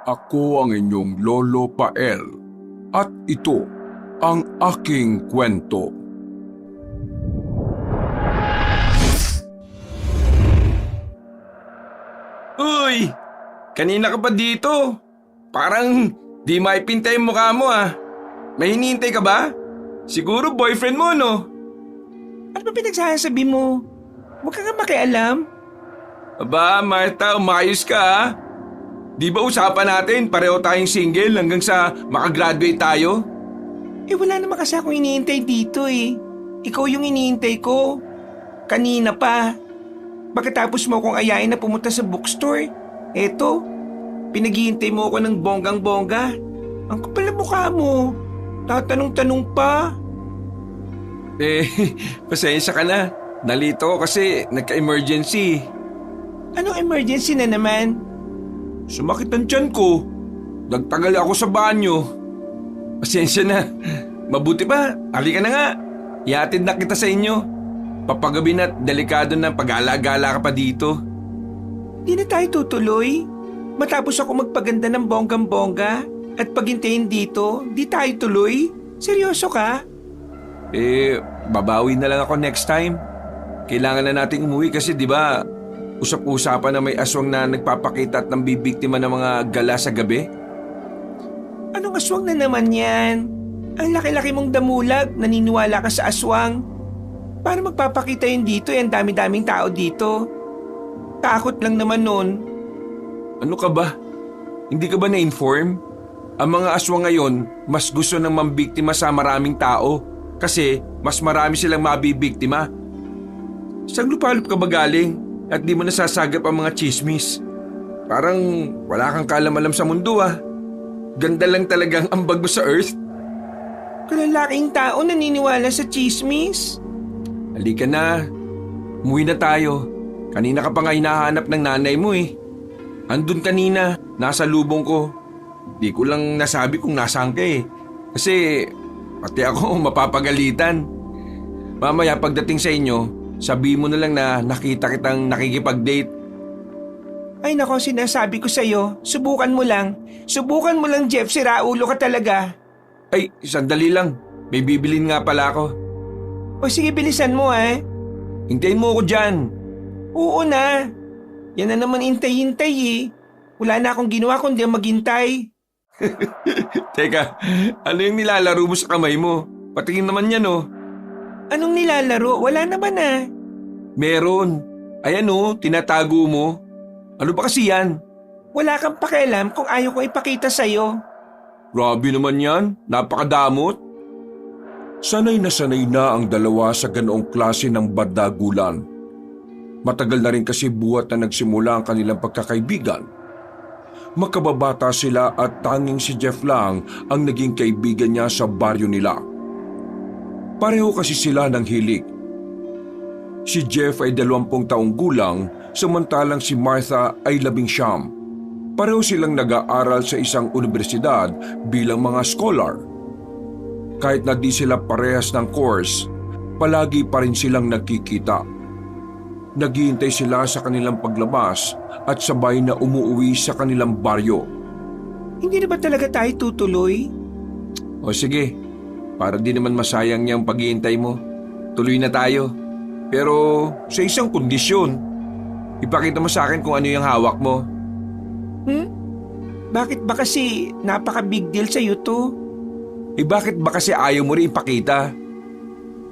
Ako ang inyong Lolo Pael at ito ang aking kwento. Uy! Kanina ka pa dito. Parang di maipintay yung mukha mo ah. May hinihintay ka ba? Siguro boyfriend mo, no? Ano ba pinagsasabi mo? Huwag ka nga makialam. Aba, Martha, umayos ka ah. Di ba usapan natin pareho tayong single hanggang sa makagraduate tayo? Wala naman kasi akong iniintay dito eh. Ikaw yung iniintay ko. Kanina pa. Pagkatapos mo akong ayain na pumunta sa bookstore, eto, pinaghihintay mo ako ng bonggang-bongga. Ang kapal na mukha mo. Tatanong-tanong pa. Pasensya ka na. Nalito ko kasi nagka-emergency. Anong emergency na naman? Sumakit ang tiyan ko. Nagtagal ako sa banyo. Pasensya na. Mabuti pa, halika na nga. Ihatid na kita sa inyo. Papagabi na't delikado na pag-ala-gala ka pa dito. Di na tayo tutuloy. Matapos ako magpaganda ng bonggang-bongga at paghintayin dito, di tayo tuloy. Seryoso ka? Babawi na lang ako next time. Kailangan na nating umuwi kasi di ba usap-usapan na may aswang na nagpapakita at nambibiktima ng mga gala sa gabi? Anong aswang na naman yan? Ang laki-laki mong damulag, naniniwala ka sa aswang. Para magpapakita yun dito, ang dami-daming tao dito. Takot lang naman nun. Ano ka ba? Hindi ka ba na-inform? Ang mga aswang ngayon, mas gusto nang mambiktima sa maraming tao kasi mas marami silang mabibiktima. Saan lupalop ka ba galing at di mo nasasagap ang mga chismis? Parang wala kang kaalam-alam sa mundo ah. Ganda lang talagang ambag mo sa earth. Kalalaking tao naniniwala sa chismis. Halika na. Umuwi na tayo. Kanina ka pa nga hinahanap ng nanay mo eh. Andun kanina, nasa lubong ko. Di ko lang nasabi kung nasaan ka eh. Kasi pati ako mapapagalitan. Mamaya pagdating sa inyo, sabihin mo na lang na nakita kitang nakikipag-date. Ay nako, sinasabi ko sa'yo, subukan mo lang. Subukan mo lang, Jeff, siraulo ka talaga. Ay, sandali lang. May bibilin nga pala ako. O sige, bilisan mo eh. Hintayin mo ako dyan. Oo na. Yan na naman hintay-hintay eh. Wala na akong ginawa kundi maghintay. Teka, ano yung nilalaro mo sa kamay mo? Patingin naman yan oh. Anong nilalaro? Wala naman ah. Meron. Ayan oh, tinatago mo. Ano ba kasi yan? Wala kang pakialam kung ayaw ko ipakita sa'yo. Grabe naman yan, napakadamot. Sanay na ang dalawa sa ganoong klase ng badagulan. Matagal na rin kasi buhat na nagsimula ang kanilang pagkakaibigan. Makababata sila at tanging si Jeff lang ang naging kaibigan niya sa baryo nila. Pareho kasi sila ng hilig. Si Jeff ay 20 taong gulang samantalang si Martha ay 19. Pareho silang nag-aaral sa isang universidad bilang mga scholar. Kahit na di sila parehas ng course, palagi pa rin silang nagkikita. Naghihintay sila sa kanilang paglabas at sabay na umuwi sa kanilang baryo. Hindi na ba talaga tayo tutuloy? O sige, para di naman masayang niyang paghihintay mo, tuloy na tayo. Pero sa isang kondisyon, ipakita mo sa akin kung ano yung hawak mo. Bakit ba kasi napaka-big deal sa'yo to? Bakit ba kasi ayaw mo rin ipakita?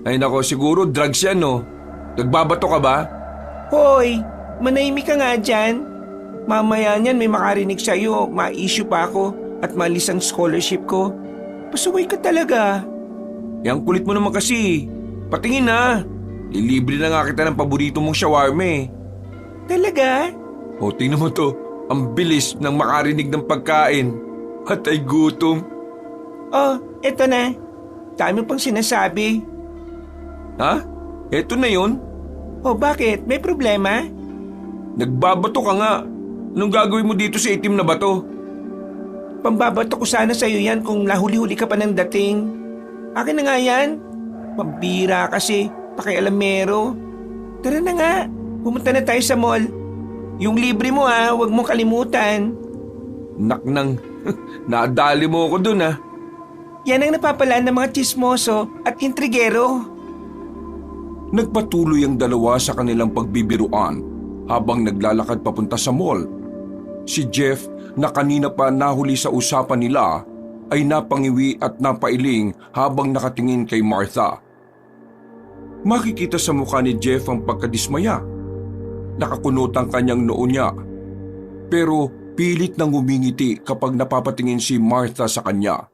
Ay nako, siguro drugs yan no? Nagbabato ka ba? Hoy, manahimik ka nga dyan. Mamaya niyan may makarinig sa'yo, ma-issue pa ako at maalis ang scholarship ko. Pasaway ka talaga. Yang kulit mo naman kasi. Patingin na. Lilibre na nga kita ng paborito mong shawarma eh. Talaga? O tingnan mo to, ang bilis ng makarinig ng pagkain. At ay gutom. Oh, eto na. Dami pang sinasabi. Ha? Eto na yun? Oh, bakit? May problema? Nagbabato ka nga. Anong gagawin mo dito sa itim na bato? Pambabato ko sana sa'yo yan kung nahuli-huli ka pa ng dating. Akin na nga yan. Pambira kasi, pakialamero. Tara na nga, pumunta na tayo sa mall. Yung libre mo huwag mong kalimutan. Naknang, nadali mo ako dun ah. Yan ang napapalaan ng mga tsismoso at intrigero. Nagpatuloy ang dalawa sa kanilang pagbibiruan habang naglalakad papunta sa mall. Si Jeff na kanina pa nahuli sa usapan nila ay napangiwi at napailing habang nakatingin kay Martha. Makikita sa mukha ni Jeff ang pagkadismaya. Nakakunot ang kanyang noo niya. Pero pilit nang humingiti kapag napapatingin si Martha sa kanya.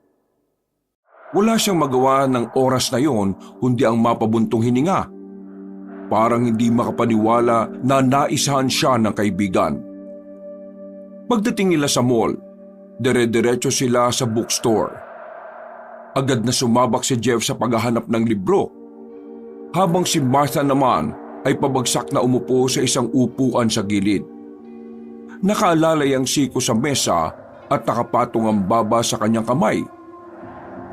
Wala siyang magawa ng oras na yon kundi ang mapabuntong hininga. Parang hindi makapaniwala na naisahan siya ng kaibigan. Pagdating nila sa mall, dire-diretso sila sa bookstore. Agad na sumabak si Jeff sa paghahanap ng libro, habang si Martha naman ay pabagsak na umupo sa isang upuan sa gilid. Nakaalalay ang siko sa mesa at nakapatong ang baba sa kanyang kamay.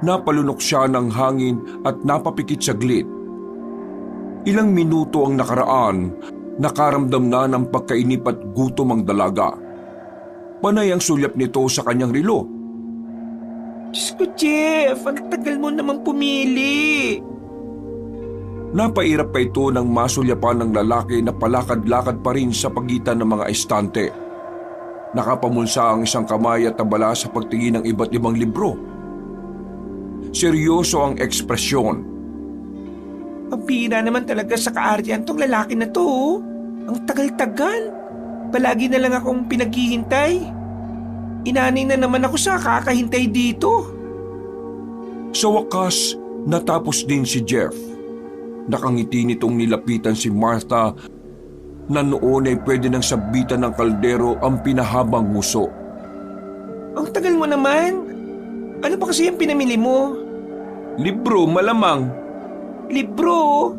Napalunok siya ng hangin at napapikit saglit. Ilang minuto ang nakaraan, nakaramdam na ng pagkainip at gutom ang dalaga. Panay ang sulyap nito sa kanyang relo. Diyos ko, Jeff, ang tagal mo namang pumili. Napairap pa ito nang masulyapan ng lalaki na palakad-lakad pa rin sa pagitan ng mga estante. Nakapamulsa ang isang kamay at tabala sa pagtingin ng iba't ibang libro. Seryoso ang ekspresyon. Ang bihira naman talaga sa kaaryan tong lalaki na to. Oh. Ang tagal-tagal. Palagi na lang akong pinaghihintay. Inanay na naman ako sa kakahintay dito. Sa wakas, natapos din si Jeff. Nakangiti nitong nilapitan si Martha na noon ay pwede nang sabitan ng kaldero ang pinahabang nguso. Ang tagal mo naman. Ano ba kasi yung pinamili mo? Libro, malamang. Libro?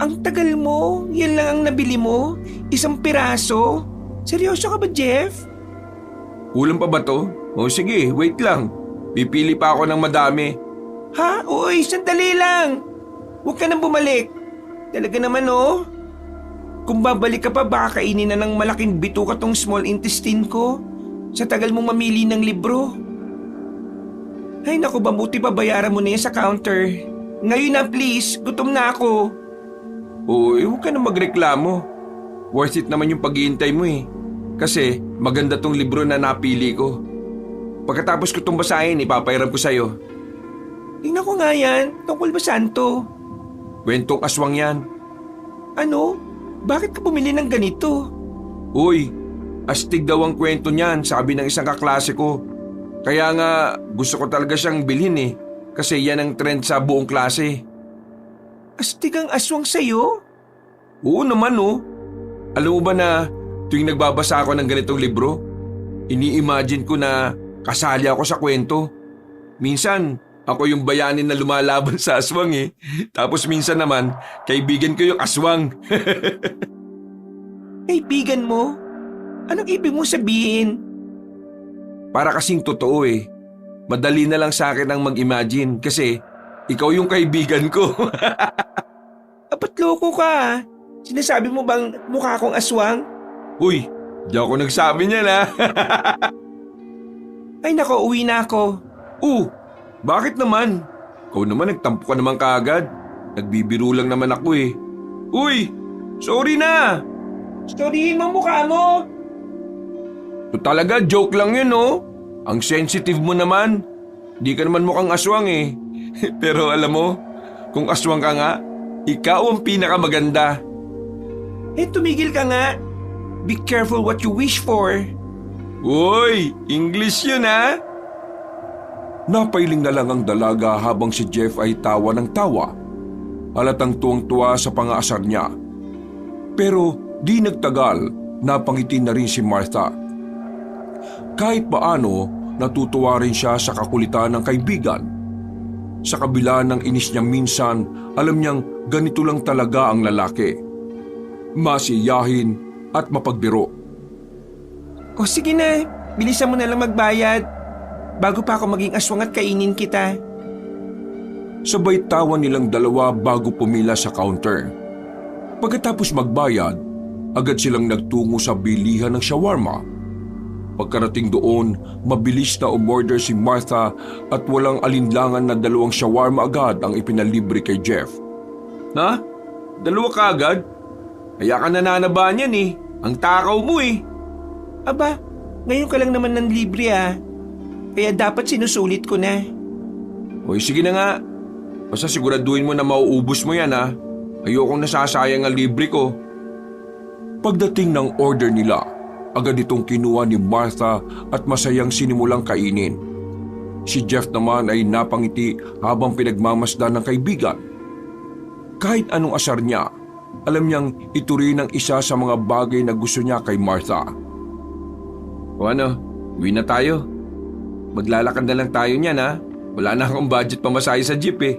Ang tagal mo. Yan lang ang nabili mo? Isang piraso? Seryoso ka ba, Jeff? Kulang pa ba to? O sige, wait lang. Pipili pa ako ng madami. Ha? Uy, sandali lang. Huwag ka nang bumalik. Talaga naman, oh. Kung babalik ka pa, baka kainin na ng malaking bituka tong small intestine ko. Sa tagal mong mamili ng libro. Ay naku, mabuti pa bayaran mo na yan sa counter. Ngayon na please, gutom na ako. Uy, huwag ka na magreklamo. Worth it naman yung paghihintay mo eh. Kasi maganda tong libro na napili ko. Pagkatapos ko itong basahin, ipapairam ko sa'yo. Tingnan ko nga yan. Tungkol ba saan to? Kwentong aswang yan. Ano? Bakit ka bumili ng ganito? Uy, astig daw ang kwento niyan, sabi ng isang kaklase ko. Kaya nga gusto ko talaga siyang bilhin eh. Kasi yan ang trend sa buong klase. Astig ang aswang sa'yo? Oo naman oh. Alam mo ba na tuwing nagbabasa ako ng ganitong libro, ini-imagine ko na kasali ako sa kwento. Minsan, ako yung bayanin na lumalaban sa aswang eh. Tapos minsan naman, kaibigan ko yung aswang. Kaibigan mo? Anong ibig mo sabihin? Para kasing totoo eh. Madali na lang sa akin ang mag-imagine kasi ikaw yung kaibigan ko. Apat loko ka. Sinasabi mo bang mukha akong aswang? Uy, di ako nagsabi niyan ha. Ay nako, uwi na ako. Bakit naman? Ikaw naman nagtampo ka naman kaagad. Nagbibiro lang naman ako eh. Uy, sorry na. Storyin mo mukha mo. To talaga, joke lang yun oh. Ang sensitive mo naman. Di ka naman mukhang aswang eh. Pero alam mo, kung aswang ka nga, ikaw ang pinakamaganda. Tumigil ka nga. Be careful what you wish for. Uy, English yun ha. Napailing na lang ang dalaga habang si Jeff ay tawa ng tawa. Halatang tuwang-tuwa sa pangaasar niya. Pero di nagtagal, napangiti na rin si Martha. Kahit paano, natutuwa rin siya sa kakulitan ng kaibigan. Sa kabila ng inis niya minsan, alam niyang ganito lang talaga ang lalaki. Masiyahin at mapagbiro. O sige na, bilisan mo na lang magbayad. Bago pa ako maging aswang at kainin kita. Sabay tawa nilang dalawa bago pumila sa counter. Pagkatapos magbayad, agad silang nagtungo sa bilihan ng shawarma. Pagkarating doon, mabilis na umorder si Martha at walang alinlangan na 2 shawarma agad ang ipinalibre kay Jeff. Ha? 2 ka agad? Kaya ka nananabahan yan eh. Ang takaw mo eh. Aba, ngayon ka lang naman ng libre Kaya dapat sinusulit ko na. Hoy, sige na nga. Basta siguraduhin mo na mauubos mo yan ha. Ayokong nasasayang ang libre ko. Pagdating ng order nila, agad itong kinuha ni Martha at masayang sinimulang kainin. Si Jeff naman ay napangiti habang pinagmamasdan ng kaibigan. Kahit anong asar niya, alam niyang ito rin ang isa sa mga bagay na gusto niya kay Martha. O ano, uwi na tayo. Maglalakad na lang tayo niyan ha. Wala na akong budget pamasahe sa jeep eh.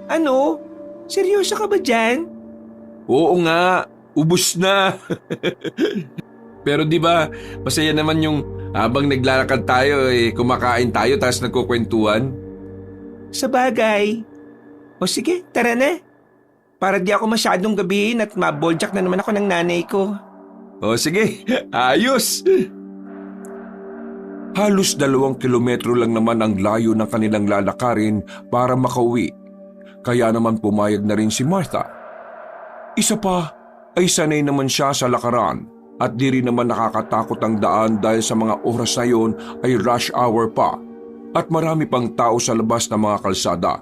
Ano? Seryoso ka ba dyan? Oo nga, ubos na. Pero di ba, masaya naman yung habang naglalakad tayo kumakain tayo tapos nagkukwentuhan. Sa bagay. O sige, tara na. Para di ako masyadong gabihin at maboljak na naman ako ng nanay ko. O sige, ayos. Halos 2 kilometro lang naman ang layo ng kanilang lalakarin para makauwi. Kaya naman pumayag na rin si Martha. Isa pa ay sanay naman siya sa lakaran at di rin naman nakakatakot ang daan dahil sa mga oras na yon ay rush hour pa at marami pang tao sa labas ng mga kalsada.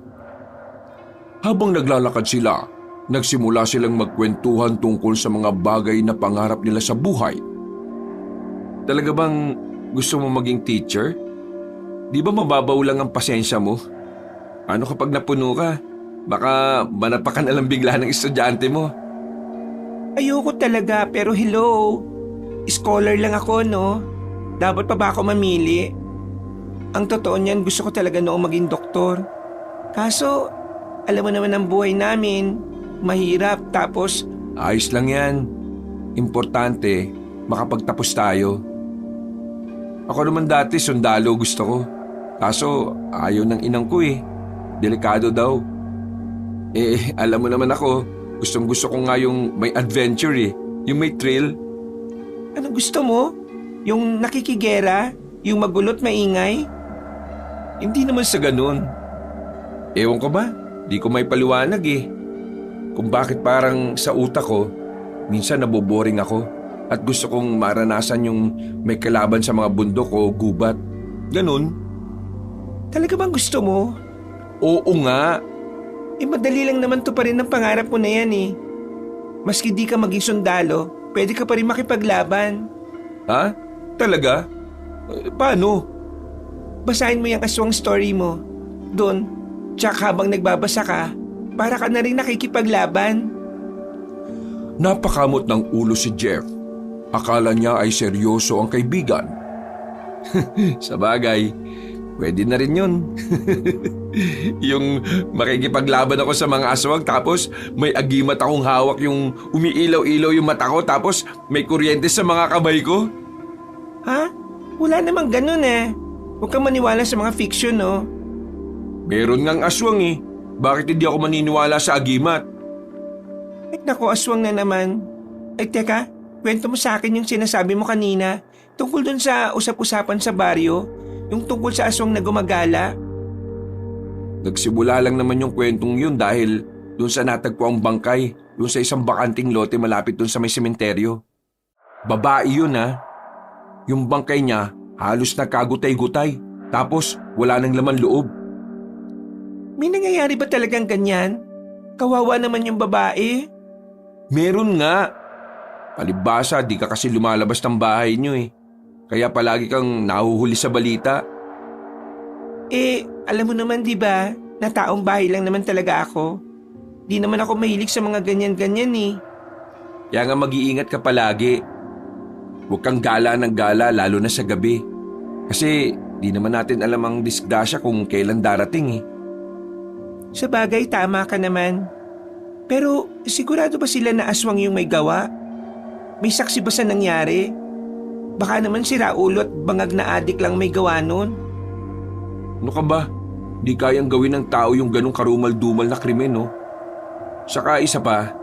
Habang naglalakad sila, nagsimula silang magkwentuhan tungkol sa mga bagay na pangarap nila sa buhay. Talaga bang gusto mo maging teacher? Di ba mababaw lang ang pasensya mo? Ano kapag napuno ka? Baka manapakan na lang bigla ng estudyante mo. Ayoko talaga pero hello. Scholar lang ako no. Dapat pa ba ako mamili? Ang totoo niyan gusto ko talaga noong maging doktor. Kaso alam mo naman ang buhay namin. Mahirap tapos Ayos lang yan. Importante, makapagtapos tayo. Ako naman dati sundalo gusto ko. Kaso ayaw ng inang ko eh. Delikado daw. Alam mo naman ako, gustong gusto ko nga yung may adventure eh. Yung may thrill. ano gusto mo? Yung nakikigera? Yung magulot maingay? Hindi naman sa ganun. Ewan ko ba? Di ko may paliwanag eh. Kung bakit parang sa utak ko, minsan naboboring ako at gusto kong maranasan yung may kalaban sa mga bundok o gubat. Ganun. Talaga bang gusto mo? Oo nga. Madali lang naman to pa rin ang pangarap mo na yan eh. Maski di ka maging sundalo, pwede ka pa rin makipaglaban. Ha? Talaga? Paano? Basahin mo yung aswang story mo. Doon, tsak habang nagbabasa ka, para ka na rin nakikipaglaban. Napakamot ng ulo si Jeff. Akala niya ay seryoso ang kaibigan. Sa bagay, pwede na rin yun. Yung makikipaglaban ako sa mga aswang tapos may agimat akong hawak yung umiilaw-ilaw yung mata ko tapos may kuryente sa mga kamay ko. Ha? Wala namang ganun eh. Huwag kang maniwala sa mga fiction no. Meron ngang aswang eh. Bakit hindi ako maniniwala sa agimat? Ay naku, aswang na naman. Ay teka, kwento mo sa akin yung sinasabi mo kanina tungkol dun sa usap-usapan sa baryo, yung tungkol sa aswang na gumagala. Nagsimula lang naman yung kwentong yun dahil doon sa natagpo ang bangkay, doon sa isang bakanting lote malapit doon sa may sementeryo. Babae yun ha. Yung bangkay niya halos nagkagutay-gutay tapos wala nang laman loob. May nangyayari ba talagang ganyan? Kawawa naman yung babae. Meron nga. Palibhasa, di ka kasi lumalabas ng bahay niyo eh. Kaya palagi kang nahuhuli sa balita. Alam mo naman di ba, na taong bahay lang naman talaga ako. Di naman ako mahilig sa mga ganyan-ganyan eh. Kaya nga mag-iingat ka palagi. Huwag kang gala ng gala lalo na sa gabi. Kasi di naman natin alam ang disgrasya kung kailan darating eh. Sa bagay, tama ka naman. Pero sigurado ba sila na aswang yung may gawa? May saksi ba sa nangyari? Baka naman si Raulo at bangag na adik lang may gawa nun. Ano ka ba? Di kayang gawin ng tao yung ganong karumal-dumal na krimen, no? Saka isa pa,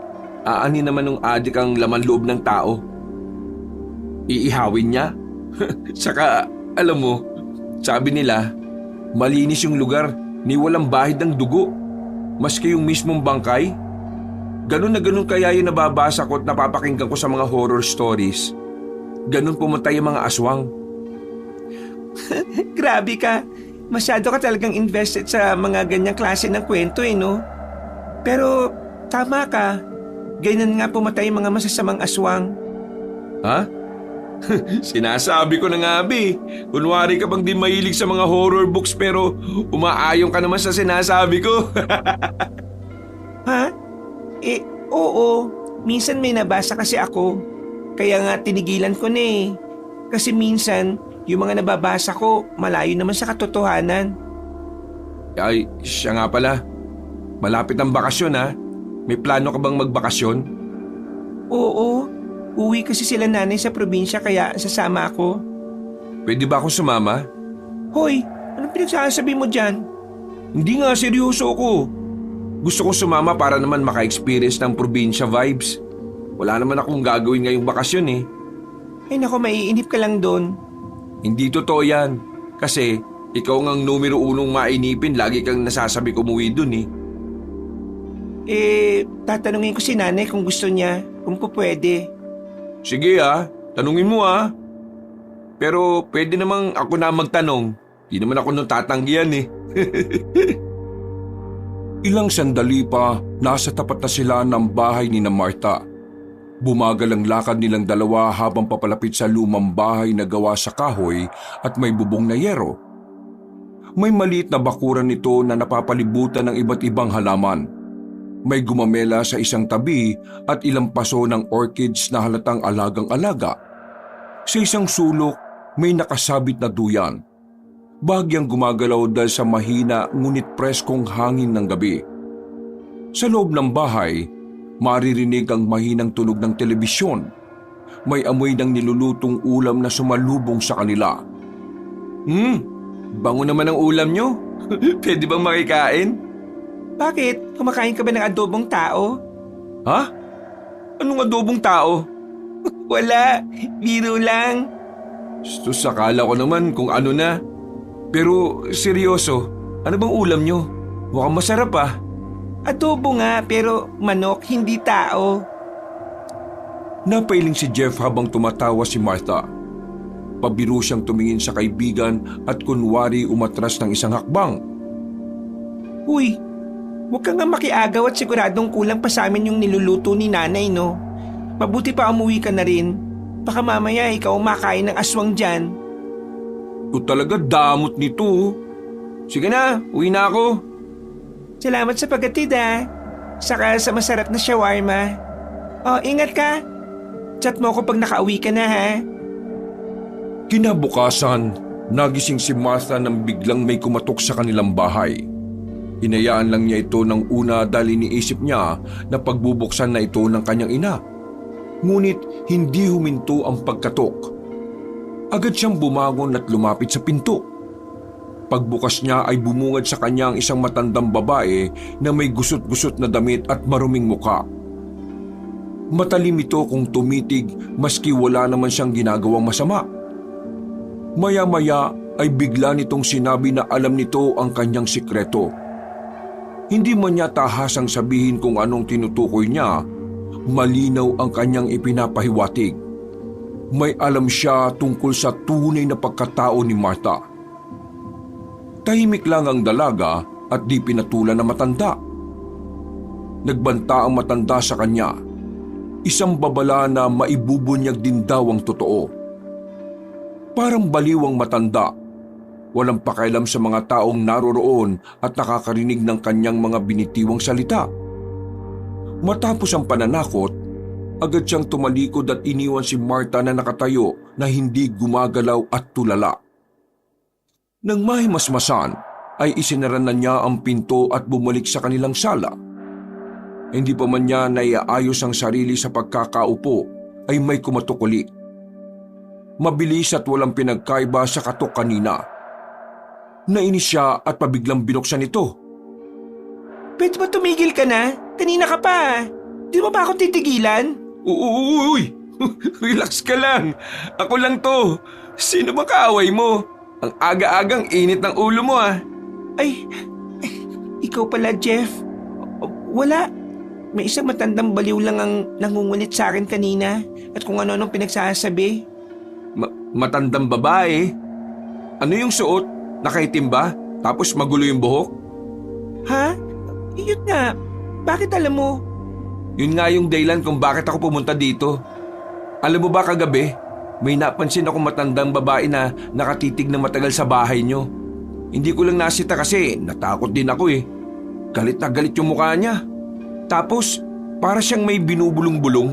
aanin naman ng adik ang laman loob ng tao. Iihawin niya? Saka, alam mo, sabi nila, malinis yung lugar ni walang bahid ng dugo. Maski yung mismong bangkay. Ganun na ganun kaya yung nababasa ko at napapakinggan ko sa mga horror stories. Ganun pumatay yung mga aswang. Grabe ka. Masyado ka talagang invested sa mga ganyang klase ng kwento no? Pero tama ka. Ganyan nga pumatay yung mga masasamang aswang. Ha? Sinasabi ko na nga, Bi. Kunwari ka bang di mahilig sa mga horror books pero umaayon ka naman sa sinasabi ko. Ha? Oo. Minsan may nabasa kasi ako. Kaya nga tinigilan ko na eh. Kasi minsan, yung mga nababasa ko, malayo naman sa katotohanan. Ay, siya nga pala. Malapit ang bakasyon ha. May plano ka bang magbakasyon? Oo. Uwi kasi sila nanay sa probinsya kaya sasama ako. Pwede ba akong sumama? Hoy, anong pinagsasabi mo dyan? Hindi nga, seryoso ako. Gusto kong sumama para naman maka-experience ng probinsya vibes. Wala naman akong gagawin ngayong bakasyon eh. Ay nako, maiinip ka lang doon. Hindi totoo yan. Kasi ikaw ngang numero unong mainipin, lagi kang nasasabi ko umuwi dun eh. Tatanungin ko si nanay kung gusto niya, kung pwede. Sige tanungin mo Pero pwede namang ako na magtanong. Di naman ako nung tatanggihan eh. Ilang sandali pa, nasa tapat na sila ng bahay ni na Martha. Bumagal ang lakad nilang dalawa habang papalapit sa lumang bahay na gawa sa kahoy at may bubong na yero. May maliit na bakuran nito na napapalibutan ng iba't ibang halaman. May gumamela sa isang tabi at ilang paso ng orchids na halatang alagang-alaga. Sa isang sulok, may nakasabit na duyan. Bahagyang gumagalaw dahil sa mahina ngunit preskong hangin ng gabi. Sa loob ng bahay, maririnig ang mahinang tunog ng telebisyon. May amoy ng nilulutong ulam na sumalubong sa kanila. Bango naman ang ulam nyo. Pwede bang makikain? Bakit? Kumakain ka ba ng adobong tao? Ha? Anong adobong tao? Wala, biro lang. Sus, akala ko naman kung ano na. Pero seryoso, ano bang ulam nyo? Mukhang masarap Adobo nga pero manok, hindi tao. Napailing si Jeff habang tumatawa si Martha. Pabiro siyang tumingin sa kaibigan at kunwari umatras ng isang hakbang. Uy, huwag ka nga makiagaw at siguradong kulang pa sa amin yung niluluto ni nanay no. Mabuti pa umuwi ka na rin. Baka mamaya ikaw makain ng aswang dyan. Ito talaga damot nito. Sige na, uwi na ako. Salamat sa paghatid Saka sa masarap na shawarma. Ingat ka. Chat mo ako pag nakauwi ka na Kinabukasan, nagising si Martha nang biglang may kumatok sa kanilang bahay. Hinayaan lang niya ito ng una dahil iniisip niya na pagbubuksan na ito ng kanyang ina. Ngunit hindi huminto ang pagkatok. Agad siyang bumangon at lumapit sa pinto. Pagbukas niya ay bumungad sa kanya ang isang matandang babae na may gusot-gusot na damit at maruming muka. Matalim ito kung tumitig maski wala naman siyang ginagawang masama. Maya-maya ay bigla nitong sinabi na alam nito ang kanyang sikreto. Hindi man niya tahasang sabihin kung anong tinutukoy niya, malinaw ang kanyang ipinapahiwatig. May alam siya tungkol sa tunay na pagkatao ni Martha. Tahimik lang ang dalaga at di pinatulan na matanda. Nagbanta ang matanda sa kanya. Isang babala na maibubunyag din daw ang totoo. Parang baliw ang matanda. Walang pakialam sa mga taong naroroon at nakakarinig ng kanyang mga binitiwang salita. Matapos ang pananakot, agad siyang tumalikod at iniwan si Martha na nakatayo na hindi gumagalaw at tulala. Nang mahimasmasan, ay isinara na niya ang pinto at bumalik sa kanilang sala. Hindi pa man niya naiaayos ang sarili sa pagkakaupo, ay may kumatok uli. Mabilis at walang pinagkaiba sa katok kanina. Nainis siya at pabiglang binuksan ito. Pwede ba tumigil ka na? Kanina ka pa. Di mo ba ako titigilan? Uy! Relax ka lang. Ako lang to. Sino ba kaaway mo? Ang aga-agang init ng ulo mo ah. Ay, ikaw pala, Jeff. Wala. May isang matandang baliw lang ang nangungulit sa akin kanina at kung ano-anong pinagsasabi. Matandang babae? Ano yung suot? Nakaitim ba? Tapos magulo yung buhok? Ha? Yun nga. Bakit alam mo? Yun nga yung dahilan kung bakit ako pumunta dito. Alam mo ba kagabi, may napansin akong matandang babae na nakatitig na matagal sa bahay nyo. Hindi ko lang nasita kasi natakot din ako eh. Galit na galit yung mukha niya. Tapos, para siyang may binubulong-bulong.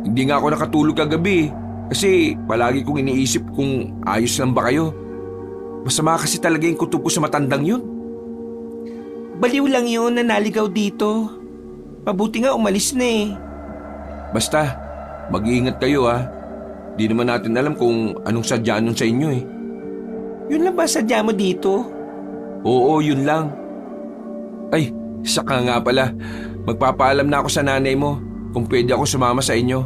Hindi nga ako nakatulog kagabi kasi palagi kong iniisip kung ayos lang ba kayo. Masama kasi talaga yung kutob ko sa matandang yun. Baliw lang yun na naligaw dito. Mabuti nga umalis na eh. Basta, mag-iingat kayo ha. Di naman natin alam kung anong sadya nun sa inyo eh. Yun lang ba sadya mo dito? Oo, yun lang. Ay, saka nga pala. Magpapaalam na ako sa nanay mo kung pwede ako sumama sa inyo.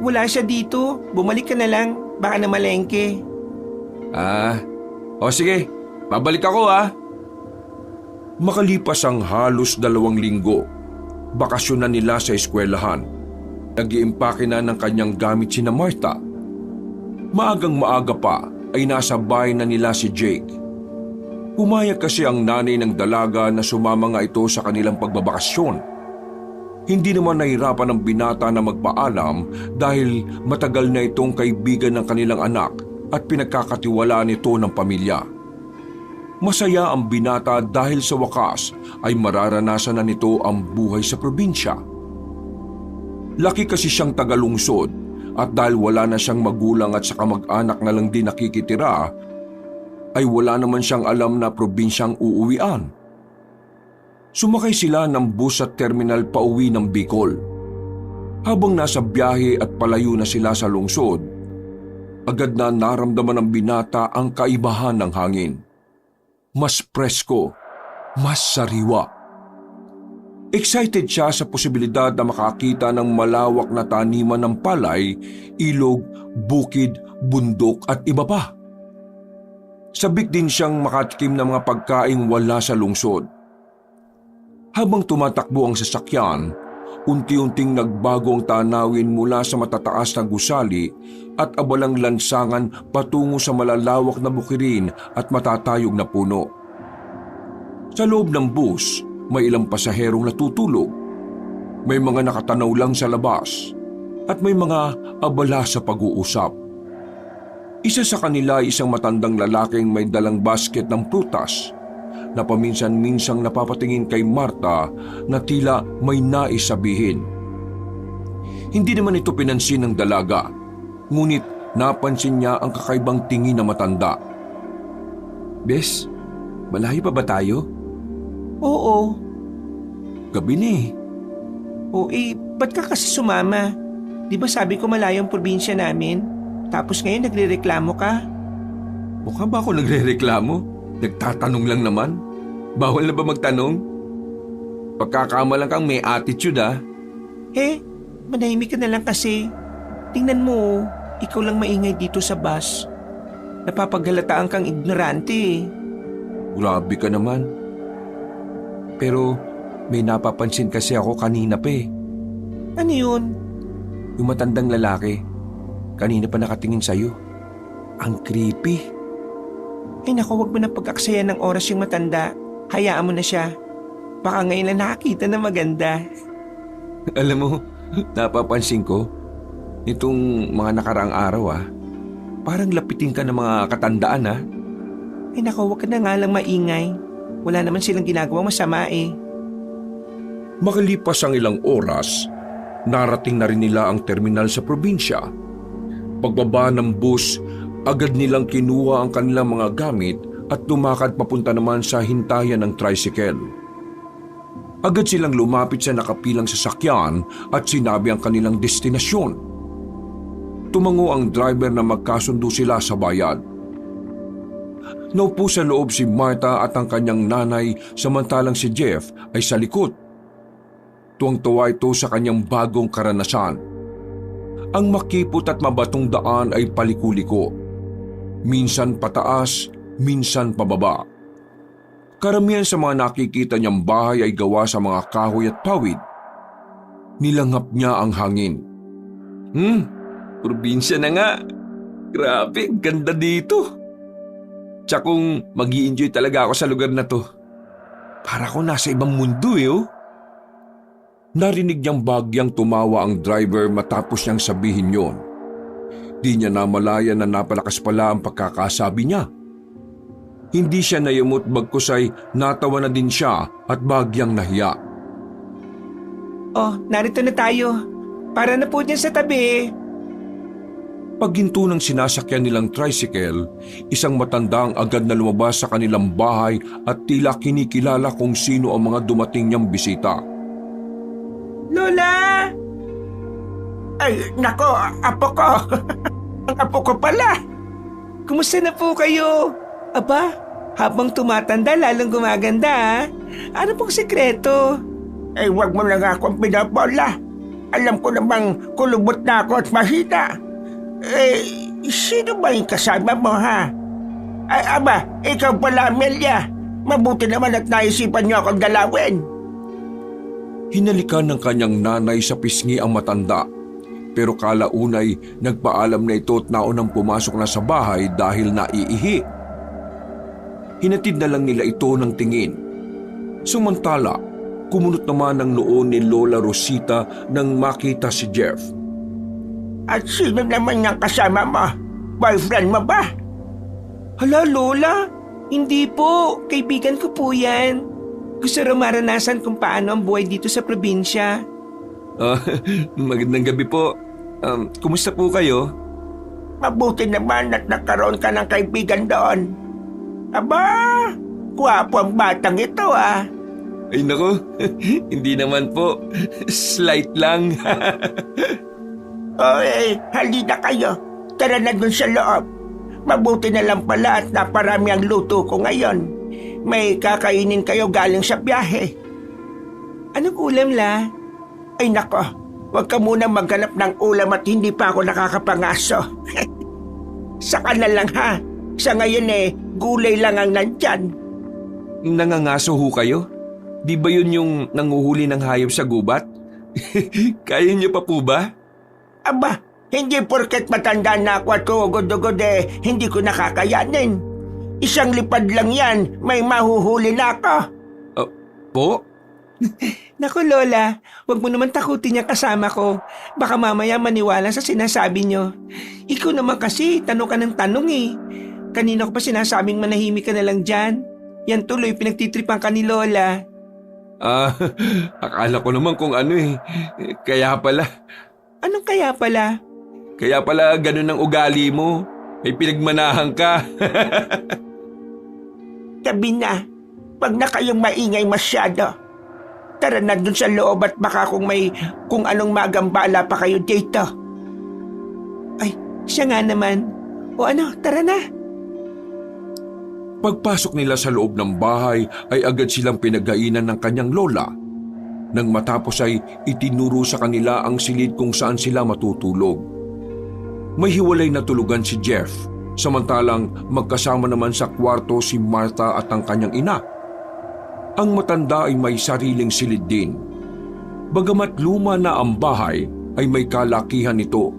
Wala siya dito. Bumalik ka na lang. Baka na malengke. O sige. Babalik ako ha. Makalipas ang halos 2 linggo, bakasyon na nila sa eskwelahan. Nag-iimpake na ng kanyang gamit sina Martha. Maagang maaga pa ay nasa bahay na nila si Jake. Pumayag kasi ang nanay ng dalaga na sumama nga ito sa kanilang pagbabakasyon. Hindi naman nahirapan ang binata na magpaalam dahil matagal na itong kaibigan ng kanilang anak at pinagkakatiwalaan nito ng pamilya. Masaya ang binata dahil sa wakas ay mararanasan na nito ang buhay sa probinsya. Laki kasi siyang tagalungsod at dahil wala na siyang magulang at sa kamag-anak na lang din nakikitira, ay wala naman siyang alam na probinsyang uuwian. Sumakay sila ng bus sa terminal pauwi ng Bicol. Habang nasa biyahe at palayo na sila sa lungsod, agad na naramdaman ng binata ang kaibahan ng hangin. Mas presko, mas sariwa. Excited siya sa posibilidad na makakita ng malawak na taniman ng palay, ilog, bukid, bundok at iba pa. Sabik din siyang makatikim ng mga pagkaing wala sa lungsod. Habang tumatakbo ang sasakyan, unti-unting nagbago ang tanawin mula sa matataas na gusali at abalang lansangan patungo sa malalawak na bukirin at matatayog na puno. Sa loob ng bus, may ilang pasaherong natutulog. May mga nakatanaw lang sa labas at may mga abala sa pag-uusap. Isa sa kanila ay isang matandang lalaking may dalang basket ng prutas na paminsan-minsang napapatingin kay Martha na tila may nais sabihin. Hindi naman ito pinansin ng dalaga, ngunit napansin niya ang kakaibang tingin na matanda. Bes, malayo pa ba tayo? Oo. Gabi na eh. O ba't ka kasi sumama? Di ba sabi ko malayo ang probinsya namin? Tapos ngayon nagrereklamo ka? Mukha ba ako nagrereklamo? Nagtatanong lang naman. Bawal na ba magtanong? Pagkakamalang kang may attitude ah. Manahimik ka na lang kasi. Tingnan mo, ikaw lang maingay dito sa bus. Napapaghalataan kang ignorante eh. Grabe ka naman. Pero may napapansin kasi ako kanina pa eh. Ano yun? Yung matandang lalaki. Kanina pa nakatingin sa'yo. Ang creepy. Ay naku, wag mo na pag-aksayan ng oras yung matanda. Hayaan mo na siya. Baka ngayon lang nakakita na maganda. Alam mo, napapansin ko, itong mga nakaraang araw parang lapitin ka ng mga katandaan Ay naku, wag ka na nga lang maingay. Wala naman silang ginagawang masama eh. Makalipas ang ilang oras, narating na rin nila ang terminal sa probinsya. Pagbaba ng bus, agad nilang kinuha ang kanilang mga gamit at lumakad papunta naman sa hintayan ng tricycle. Agad silang lumapit sa nakapilang sasakyan at sinabi ang kanilang destinasyon. Tumango ang driver na magkasundo sila sa bayad. Naupo sa loob si Martha at ang kanyang nanay samantalang si Jeff ay sa likod. Tuwang-tuwa ito sa kanyang bagong karanasan. Ang makipot at mabatong daan ay palikuliko. Minsan pataas, minsan pababa. Karamihan sa mga nakikita niyang bahay ay gawa sa mga kahoy at pawid. Nilangap niya ang hangin. Probinsya na nga. Grabe, ganda dito. Tsak kung mag-i-enjoy talaga ako sa lugar na to. Para ko nasa ibang mundo eh. Narinig niyang bagyang tumawa ang driver matapos niyang sabihin yon. Di niya namalaya na napalakas pala ang pagkakasabi niya. Hindi siya nayamot bagkus ay natawa na din siya at bagyang nahiya. Oh, narito na tayo. Para na po dyan sa tabi. Paghinto ng sinasakyan nilang tricycle, isang matanda ang agad na lumabas sa kanilang bahay at tila kinikilala kung sino ang mga dumating niyang bisita. Lola! Ay, nako, apo ko. Ang apo ko pala. Kumusta na po kayo? Aba, habang tumatanda lalong gumaganda ha? Ano pong sekreto? Eh, wag mo lang akong pinabola. Alam ko namang kulubot na ako at mahina. Eh, sino ba yung kasama mo, ha? Ay, aba, ikaw pala, Amelia. Mabuti naman at naisipan niyo akong dalawin. Hinalikan ng kanyang nanay sa pisngi ang matanda. Pero kalaunay nagpaalam na ito at naunang pumasok na sa bahay dahil naiihi. Hinatid na lang nila ito ng tingin. Sumantala, kumunot naman ang noo ni Lola Rosita nang makita si Jeff. At sino naman yung kasama mo? Boyfriend mo ba? Hala, Lola? Hindi po. Kaibigan ko po yan. Gusto raw maranasan kung paano ang buhay dito sa probinsya. Magandang gabi po. Kumusta po kayo? Mabuti naman at nagkaroon ka ng kaibigan doon. Aba, gwapo ang batang ito, ah. Ay nako, hindi naman po. Slight lang. Oy, halina kayo. Tara na dun sa loob. Mabuti na lang pala at naparami ang luto ko ngayon. May kakainin kayo galing sa biyahe. Anong ulam, La? Ay nako, huwag ka muna maghanap ng ulam at hindi pa ako nakakapangaso. Saka na lang ha. Sa ngayon gulay lang ang nandyan. Nangangaso ho kayo? Di ba yun yung nanguhuli ng hayop sa gubat? Kaya niyo pa po ba? Aba, hindi porket matanda na ako at ugod-ugod hindi ko nakakayanin. Isang lipad lang yan, may mahuhuli na ako. Po? Naku, Lola, wag mo naman takutin yung kasama ko. Baka mamaya maniwala sa sinasabi nyo. Ikaw naman kasi, tanong ka ng tanong eh. Kanina ko pa sinasabing manahimik ka na lang dyan. Yan tuloy, pinagtitripan ka ni Lola. Akala ko naman kung ano eh. Kaya pala. Anong kaya pala? Kaya pala ganun ang ugali mo. May pinagmanahan ka. Tabi na, wag na kayong maingay masyado. Tara na dun sa loob at baka kung anong magambala pa kayo dito. Ay, siya nga naman. O ano, tara na. Pagpasok nila sa loob ng bahay ay agad silang pinagkainan ng kanyang lola. Nang matapos ay itinuro sa kanila ang silid kung saan sila matutulog. May hiwalay na tulugan si Jeff, samantalang magkasama naman sa kwarto si Martha at ang kanyang ina. Ang matanda ay may sariling silid din. Bagamat luma na ang bahay ay may kalakihan ito.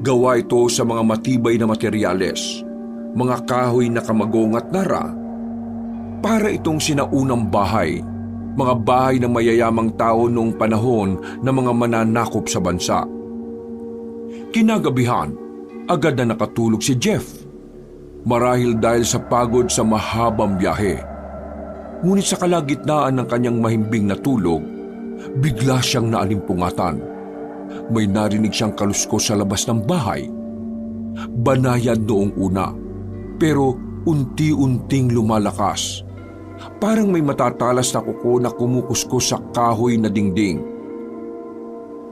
Gawa ito sa mga matibay na materyales, mga kahoy na kamagong at nara. Para itong sinaunang bahay, mga bahay ng mayayamang tao noong panahon ng mga mananakop sa bansa. Kinagabihan, agad na nakatulog si Jeff. Marahil dahil sa pagod sa mahabang biyahe. Ngunit sa kalagitnaan ng kanyang mahimbing na tulog, bigla siyang naalimpungatan. May narinig siyang kaluskos sa labas ng bahay. Banayad noong una, pero unti-unting lumalakas. Parang may matatalas na kuko na kumukuskus sa kahoy na dingding.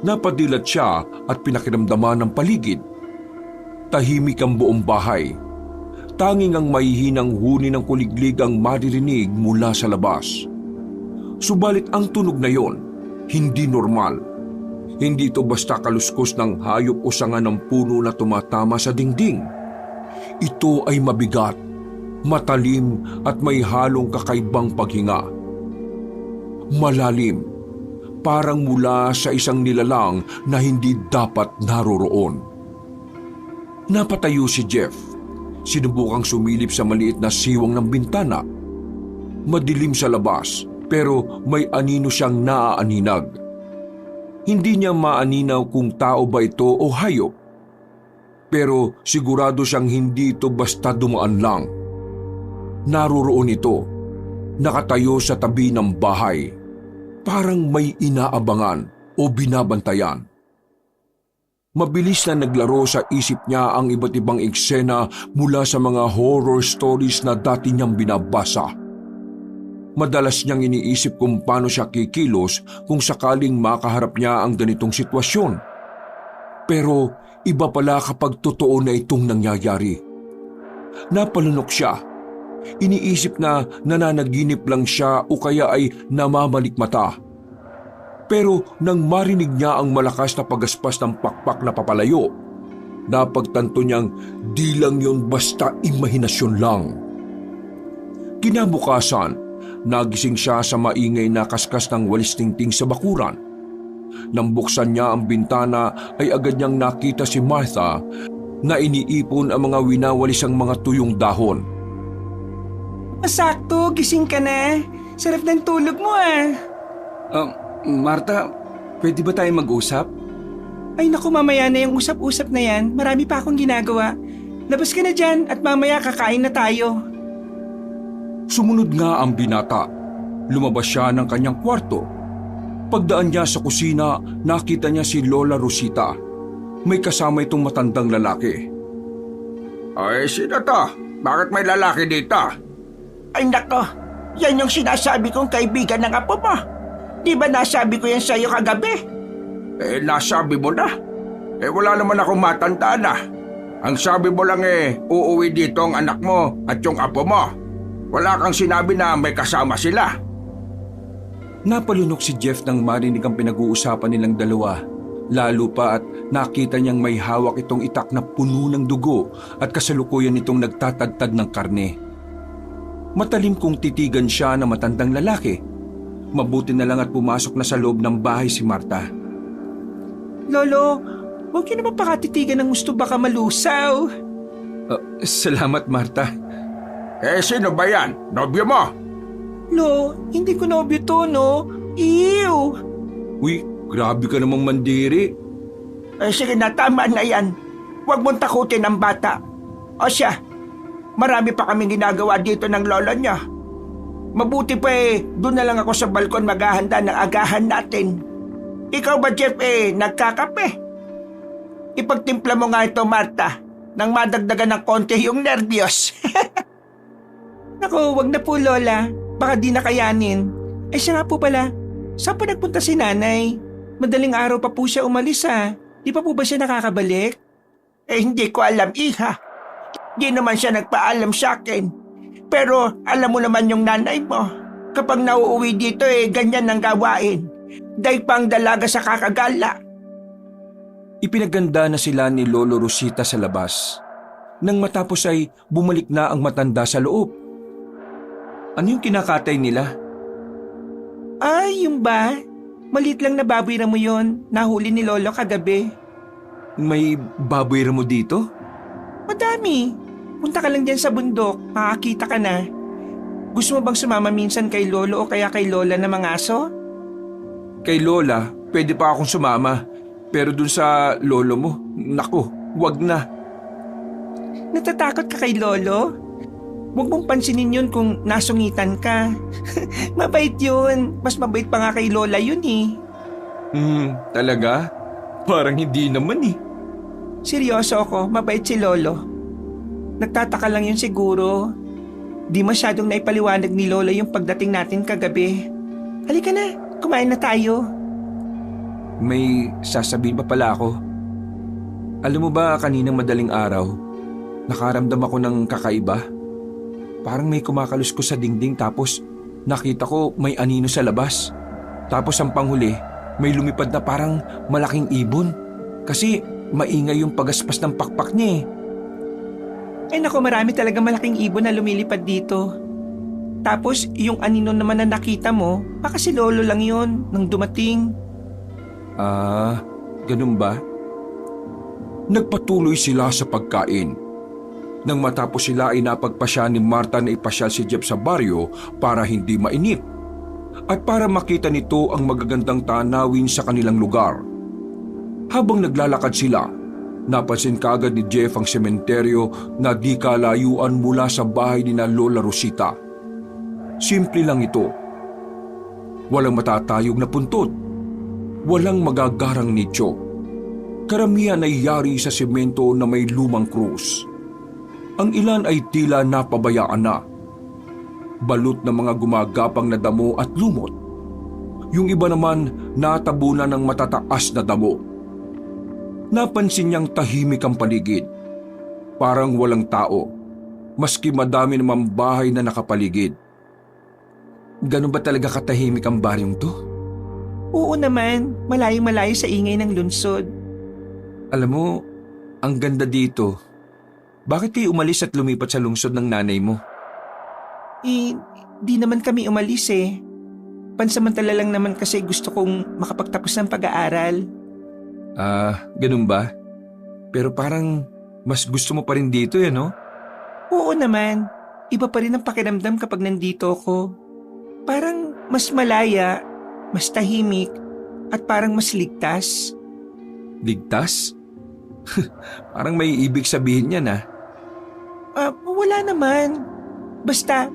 Napadilat siya at pinakiramdaman ng paligid. Tahimik ang buong bahay. Tanging ang mahihinang huni ng kuliglig ang maririnig mula sa labas. Subalit ang tunog na yon, hindi normal. Hindi ito basta kaluskos ng hayop o sanga ng puno na tumatama sa dingding. Ito ay mabigat, matalim at may halong kakaibang paghinga. Malalim, parang mula sa isang nilalang na hindi dapat naroroon. Napatayo si Jeff. Sinubukang sumilip sa maliit na siwang ng bintana. Madilim sa labas, pero may anino siyang naaaninag. Hindi niya maaninaw kung tao ba ito o hayop. Pero sigurado siyang hindi ito basta dumaan lang. Naroroon ito, nakatayo sa tabi ng bahay. Parang may inaabangan o binabantayan. Mabilis na naglaro sa isip niya ang iba't ibang eksena mula sa mga horror stories na dati niyang binabasa. Madalas niyang iniisip kung paano siya kikilos kung sakaling makaharap niya ang ganitong sitwasyon. Pero iba pala kapag totoo na itong nangyayari. Napalunok siya. Iniisip na nananaginip lang siya o kaya ay namamalikmata. Pero nang marinig niya ang malakas na pagaspas ng pakpak na papalayo, napagtanto niyang di lang yun basta imahinasyon lang. Kinabukasan, nagising siya sa maingay na kaskas ng walis tingting sa bakuran. Nang buksan niya ang bintana ay agad niyang nakita si Martha na iniipon ang mga winawalisang mga tuyong dahon. Masakto, gising ka na. Sarap ng tulog mo Martha, pwede ba tayong mag-usap? Ay naku, mamaya na yung usap-usap na yan. Marami pa akong ginagawa. Labas ka na dyan at mamaya kakain na tayo. Sumunod nga ang binata. Lumabas siya ng kanyang kwarto. Pagdaan niya sa kusina, nakita niya si Lola Rosita. May kasama itong matandang lalaki. Ay, sino to? Bakit may lalaki dito? Ay nako, yan yung sinasabi kong kaibigan ng apo mo. Di ba nasabi ko yan sa'yo kagabi? Nasabi mo na. Wala naman akong matandaan na. Ang sabi mo lang uuwi dito ang anak mo at yung apo mo. Wala kang sinabi na may kasama sila. Napalunok si Jeff nang marinig ang pinag-uusapan nilang dalawa. Lalo pa at nakita niyang may hawak itong itak na puno ng dugo at kasalukuyan itong nagtatagtad ng karne. Matalim kong titigan siya na matandang lalaki. Mabuti na lang at pumasok na sa loob ng bahay si Martha. Lolo, huwag niyo naman pakatitigan ng gusto baka malusaw. Salamat, Martha. Sino ba yan? Nobyo mo? Lo, hindi ko nobyo to, no? Ew! Uy, grabe ka namang mandiri. Sige na, tama na yan. Huwag mong takutin ang bata. O siya, marami pa kaming ginagawa dito ng lolo niya. Mabuti pa doon na lang ako sa balkon maghahanda ng agahan natin. Ikaw ba, Jeff, nagkakape? Ipagtimpla mo nga ito, Martha, nang madagdagan ng konti yung nervyos. Naku, wag na po, Lola. Baka di nakayanin. Siya nga po pala, saan pa nagpunta si nanay? Madaling araw pa po siya umalis Di pa po ba siya nakakabalik? Hindi ko alam, iha. Di naman siya nagpaalam sa akin. Pero alam mo naman yung nanay mo. Kapag nauuwi dito ganyan ang gawain. Dahil pang dalaga sa kakagala. Ipinaganda na sila ni Lolo Rosita sa labas. Nang matapos ay bumalik na ang matanda sa loob. Ano yung kinakatay nila? Ay, yung ba? Maliit lang na baboy mo yon. Nahuli ni Lolo kagabi. May baboy mo dito? Madami. Punta ka lang dyan sa bundok, makakita ka na. Gusto mo bang sumama minsan kay Lolo o kaya kay Lola na mga aso? Kay Lola, pwede pa akong sumama. Pero dun sa lolo mo, naku, wag na. Natatakot ka kay Lolo? Huwag mong pansinin yun kung nasungitan ka. Mabait yun. Mas mabait pa nga kay Lola yun Talaga? Parang hindi naman Seryoso ako, mabait si Lolo. Nagtataka lang yun siguro. Di masyadong naipaliwanag ni Lola yung pagdating natin kagabi. Halika na, kumain na tayo. May sasabihin pa pala ako. Alam mo ba kaninang madaling araw, nakaramdam ako ng kakaiba? Parang may kumakaluskos sa dingding tapos nakita ko may anino sa labas. Tapos ang panghuli, may lumipad na parang malaking ibon. Kasi maingay yung pagaspas ng pakpak niya eh. Ay nako, marami talaga malaking ibon na lumilipad dito. Tapos yung anino naman na nakita mo, baka si Lolo lang yon nang dumating. Ah, ganun ba? Nagpatuloy sila sa pagkain. Nang matapos sila ay napagpasya ni Marta na ipasyal si Jeff sa baryo para hindi mainip at para makita nito ang magagandang tanawin sa kanilang lugar. Habang naglalakad sila, napansin kaagad ni Jeff ang sementeryo na di kalayuan mula sa bahay ni na Lola Rosita. Simple lang ito. Walang matatayog na puntod. Walang magagarang nicho. Karamihan ay yari sa semento na may lumang krus. Ang ilan ay tila napabayaan na. Balot ng mga gumagapang na damo at lumot. Yung iba naman natabunan ng matataas na damo. Napansin niyang tahimik ang paligid. Parang walang tao, maski madami namang bahay na nakapaligid. Ganun ba talaga katahimik ang baryong to? Oo naman, malayo-malayo sa ingay ng lungsod. Alam mo, ang ganda dito. Bakit kayo umalis at lumipat sa lungsod ng nanay mo? Eh, di naman kami umalis eh. Pansamantala lang naman kasi gusto kong makapagtapos ng pag-aaral. Ah, ganun ba? Pero parang mas gusto mo pa rin dito no? Oo naman, iba pa rin ang pakiramdam kapag nandito ako. Parang mas malaya, mas tahimik, at parang mas ligtas. Ligtas? Parang may ibig sabihin yan Wala naman. Basta,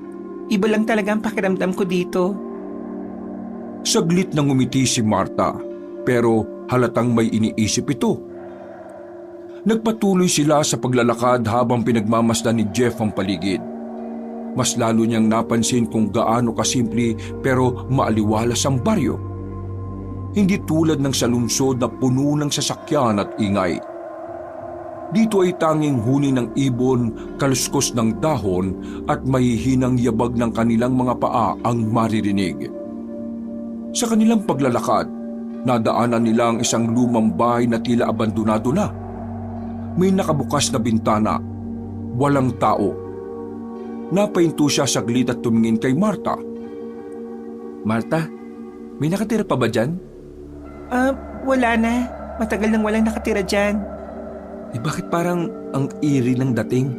iba lang talaga ang pakiramdam ko dito. Saglit nang umiti si Marta, pero halatang may iniisip ito. Nagpatuloy sila sa paglalakad habang pinagmamasdan ni Jeff ang paligid. Mas lalo niyang napansin kung gaano kasimple pero maaliwalas ang baryo. Hindi tulad ng sa lungsod na puno ng sasakyan at ingay. Dito ay tanging huni ng ibon, kaluskos ng dahon at mahihinang yabag ng kanilang mga paa ang maririnig. Sa kanilang paglalakad, nadaanan nila ang isang lumang bahay na tila abandonado na. May nakabukas na bintana, walang tao. Napahinto siya saglit at tumingin kay Marta. Marta, may nakatira pa ba dyan? Wala na. Matagal nang walang nakatira dyan. Eh bakit parang ang eerie ng dating?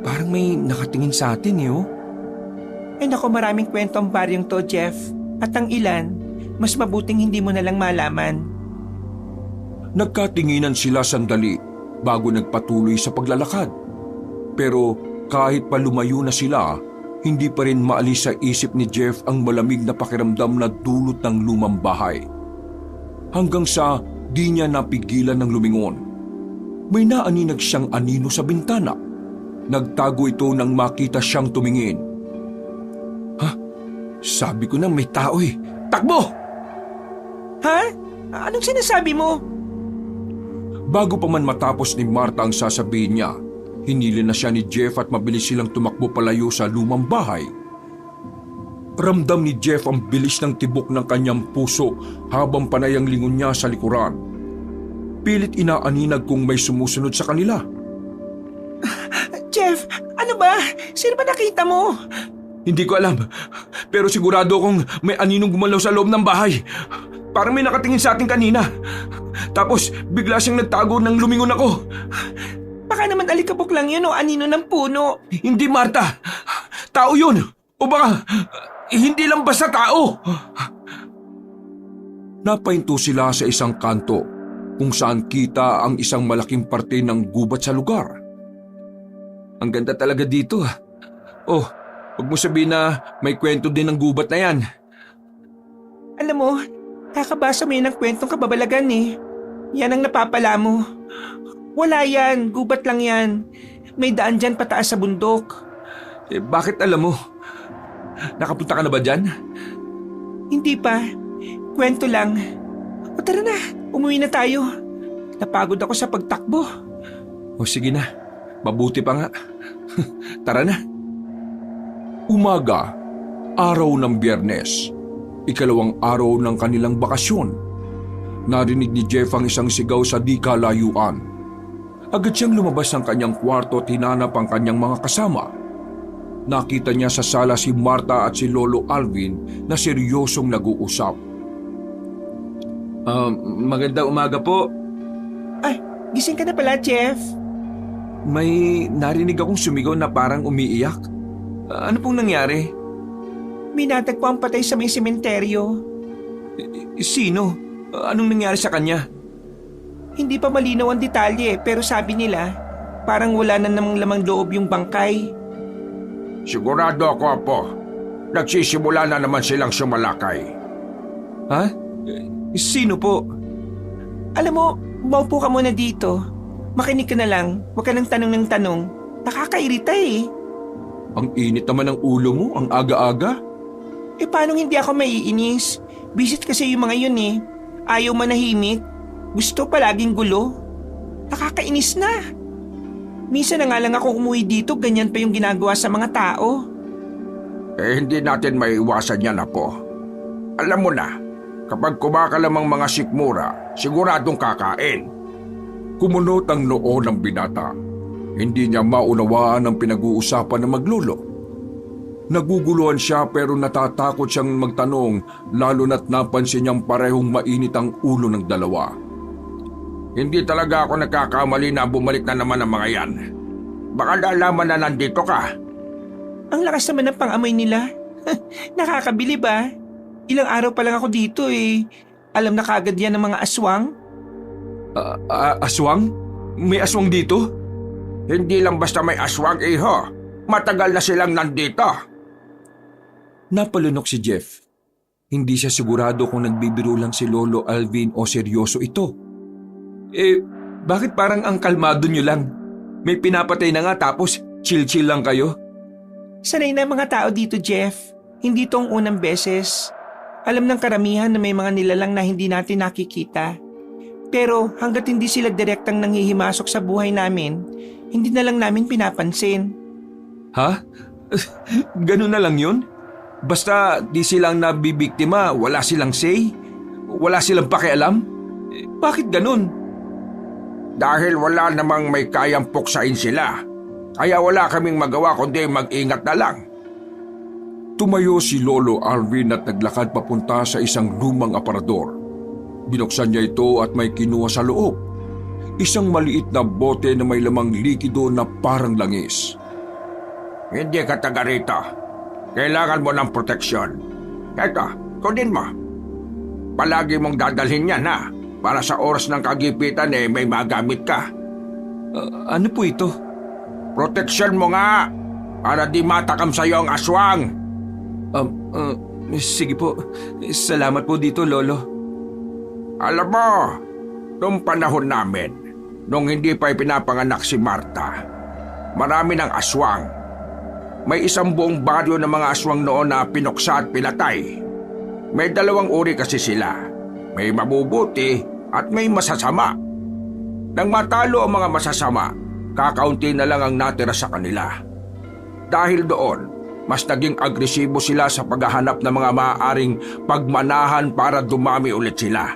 Parang may nakatingin sa atin Ay nako, maraming kwento ang baryong to, Jeff. At ang ilan, mas mabuting hindi mo na lang malaman. Nagkatinginan sila sandali bago nagpatuloy sa paglalakad. Pero kahit pa lumayo na sila, hindi pa rin maalis sa isip ni Jeff ang malamig na pakiramdam na dulot ng lumang bahay. Hanggang sa di niya napigilan ng lumingon. May naaninag siyang anino sa bintana. Nagtago ito nang makita siyang tumingin. Sabi ko na may tao Takbo! Ha? Anong sinasabi mo? Bago pa man matapos ni Marta ang sasabihin niya, hinili na siya ni Jeff at mabilis silang tumakbo palayo sa lumang bahay. Ramdam ni Jeff ang bilis ng tibok ng kanyang puso habang panay ang lingon niya sa likuran. Pilit inaaninag kung may sumusunod sa kanila. Jeff, ano ba? Sino ba nakita mo? Hindi ko alam, pero sigurado kong may aninong gumalaw sa loob ng bahay. Parang may nakatingin sa atin kanina. Tapos bigla siyang nagtago nang lumingon ako. Baka naman alikabok lang yun o anino ng puno. Hindi, Marta. Tao yun. O baka hindi lang basta tao. Napahinto sila sa isang kanto kung saan kita ang isang malaking parte ng gubat sa lugar. Ang ganda talaga dito Oh, huwag mo sabihin na may kwento din ng gubat na yan. Alam mo, kakabasa mo yun ng kwentong kababalagan Yan ang napapala mo. Wala yan, gubat lang yan. May daan dyan pataas sa bundok. Bakit alam mo? Nakapunta ka na ba dyan? Hindi pa. Kwento lang. O tara na, umuwi na tayo. Napagod ako sa pagtakbo. O sige na, mabuti pa nga. Tara na. Umaga, araw ng Biyernes, ikalawang araw ng kanilang bakasyon. Narinig ni Jeff ang isang sigaw sa di kalayuan. Agad siyang lumabas ng kanyang kwarto at hinanap ang kanyang mga kasama. Nakita niya sa sala si Marta at si Lolo Alvin na seryosong nag-uusap. Magandang umaga po. Ay, gising ka na pala, Jeff. May narinig akong sumigaw na parang umiiyak. Ano pong nangyari? May natagpuan patay sa may sementeryo. Sino? Anong nangyari sa kanya? Hindi pa malinaw ang detalye pero sabi nila parang wala na namang lamang loob yung bangkay. Sigurado ako, Apo. Nagsisimula na naman silang sumalakay. Ha? Sino po? Alam mo, maupo ka muna dito. Makinig ka na lang, huwag ka nang tanong ng tanong. Nakakairita eh. Ang init naman ng ulo mo, ang aga-aga. Eh paano hindi ako maiinis? Visit kasi yung mga yun eh. Ayaw manahimik. Gusto palaging gulo. Nakakainis na. Minsan na nga lang ako umuwi dito, ganyan pa yung ginagawa sa mga tao. Hindi natin maiiwasan yan, Apo. Alam mo na, kapag kumakalamang mga sikmura, siguradong kakain. Kumunot ang noo ng binata. Hindi niya maunawaan ang pinag-uusapan ng maglolo. Naguguluhan siya pero natatakot siyang magtanong lalo na't napansin niyang parehong mainit ang ulo ng dalawa. Hindi talaga ako nagkakamali na bumalik na naman ang mga yan. Baka nalaman na nandito ka. Ang lakas naman ng pang-amoy nila. Nakakabili ba? Ilang araw pa lang ako dito eh. Alam na kagad yan ng mga aswang. Aswang? May aswang dito? Hindi lang basta may aswang, iho. Matagal na silang nandito. Napalunok si Jeff. Hindi siya sigurado kung nagbibiro lang si Lolo Alvin o seryoso ito. Bakit parang ang kalmado nyo lang? May pinapatay na nga tapos chill-chill lang kayo? Sanay na mga tao dito, Jeff. Hindi tong unang beses. Alam ng karamihan na may mga nilalang na hindi natin nakikita. Pero hanggat hindi sila direktang nanghihimasok sa buhay namin, hindi na lang namin pinapansin. Ha? Ganun na lang yun? Basta di silang nabibiktima, wala silang say? Wala silang pakialam? Bakit ganun? Dahil wala namang may kayang puksain sila. Kaya wala kaming magawa kundi mag-ingat na lang. Tumayo si Lolo Alvin at naglakad papunta sa isang lumang aparador. Binuksan niya ito at may kinuha sa loob. Isang maliit na bote na may lamang likido na parang langis. Hindi ka taga rito. Kailangan mo ng proteksyon. Eto, kunin mo. Palagi mong dadalhin yan, ha? Para sa oras ng kagipitan may magamit ka. Ano po ito? Proteksyon mo nga. Para di matakam sa'yo ang aswang. Sige po. Salamat po dito, Lolo. Alam mo, noong panahon namin, nung hindi pa ipinapanganak si Marta, marami ng aswang. May isang buong baryo ng mga aswang noon na pinuksa at pinatay. May dalawang uri kasi sila. May mabubuti at may masasama. Nang matalo ang mga masasama, kakaunti na lang ang natira sa kanila. Dahil doon, mas naging agresibo sila sa paghahanap ng mga maaaring pagmanahan para dumami ulit sila.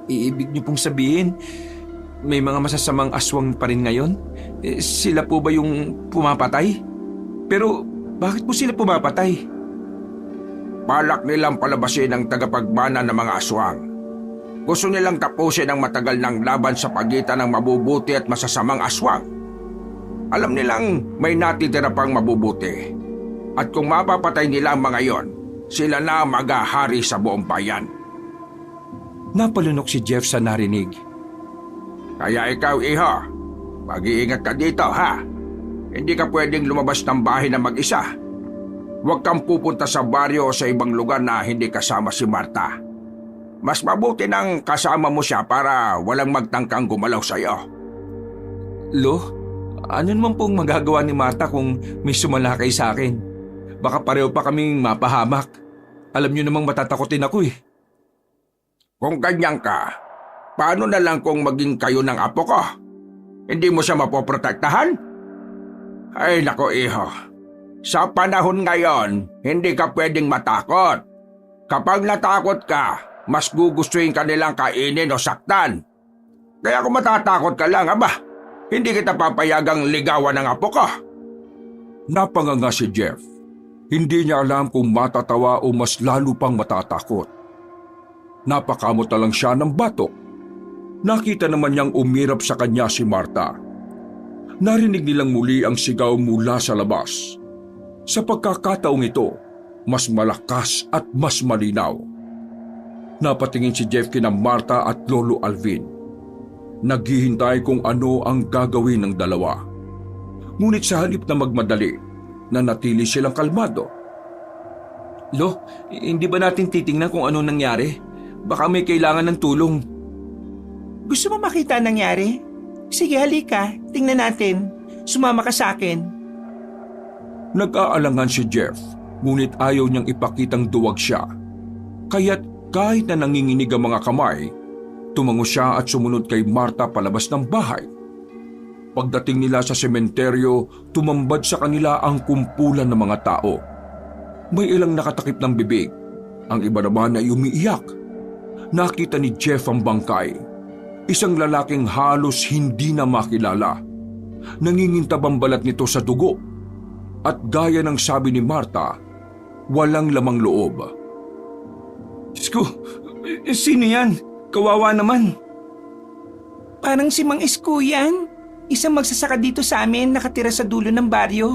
Ibig niyo pong sabihin, may mga masasamang aswang pa rin ngayon? Sila po ba yung pumapatay? Pero bakit po sila pumapatay? Balak nilang palabasin ang tagapagmana ng mga aswang. Gusto nilang tapusin ang matagal ng laban sa pagitan ng mabubuti at masasamang aswang. Alam nilang may natitira pang mabubuti. At kung mapapatay nila ang mga yon, sila na maghahari sa buong bayan. Napalunok si Jeff sa narinig. Kaya ikaw, iho, mag-iingat ka dito, ha? Hindi ka pwedeng lumabas ng bahay na mag-isa. Huwag kang pupunta sa baryo o sa ibang lugar na hindi kasama si Marta. Mas mabuti nang kasama mo siya para walang magtangkang gumalaw sa'yo. Lo, ano naman pong magagawa ni Marta kung may sumalakay sa akin? Baka pareho pa kaming mapahamak. Alam niyo namang matatakotin ako eh. Kung ganyan ka, paano na lang kung maging kayo ng apo ko? Hindi mo siya mapoprotektahan? Ay nako, iho. Sa panahon ngayon, hindi ka pwedeng matakot. Kapag natakot ka, mas gugustuhin ka nilang kainin o saktan. Kaya kung matatakot ka lang, aba, hindi kita papayagang ligawan ng apo ko. Napanganga si Jeff. Hindi niya alam kung matatawa o mas lalo pang matatakot. Napakamot na lang siya ng batok. Nakita naman niyang umirap sa kanya si Marta. Narinig nilang muli ang sigaw mula sa labas. Sa pagkakataong ito, mas malakas at mas malinaw. Napatingin si Jeff kina Marta at Lolo Alvin. Naghihintay kung ano ang gagawin ng dalawa. Ngunit sa halip na magmadali, nanatili silang kalmado. Lo, hindi ba natin titingnan kung ano nangyari? Baka may kailangan ng tulong. Gusto mo makita ang nangyari? Sige, halika. Tingnan natin. Sumama ka sa akin. Nag-aalangan si Jeff, ngunit ayaw niyang ipakitang duwag siya. Kaya't kahit na nanginginig ang mga kamay, tumango siya at sumunod kay Marta palabas ng bahay. Pagdating nila sa sementeryo, tumambad sa kanila ang kumpulan ng mga tao. May ilang nakatakip ng bibig. Ang iba naman ay umiiyak. Nakita ni Jeff ang bangkay. Isang lalaking halos hindi na makilala. Nangingintab ang balat nito sa dugo. At gaya ng sabi ni Marta, walang lamang loob. Diyos ko, sino yan? Kawawa naman. Parang si Mang Isko yan. Isang magsasaka dito sa amin nakatira sa dulo ng baryo.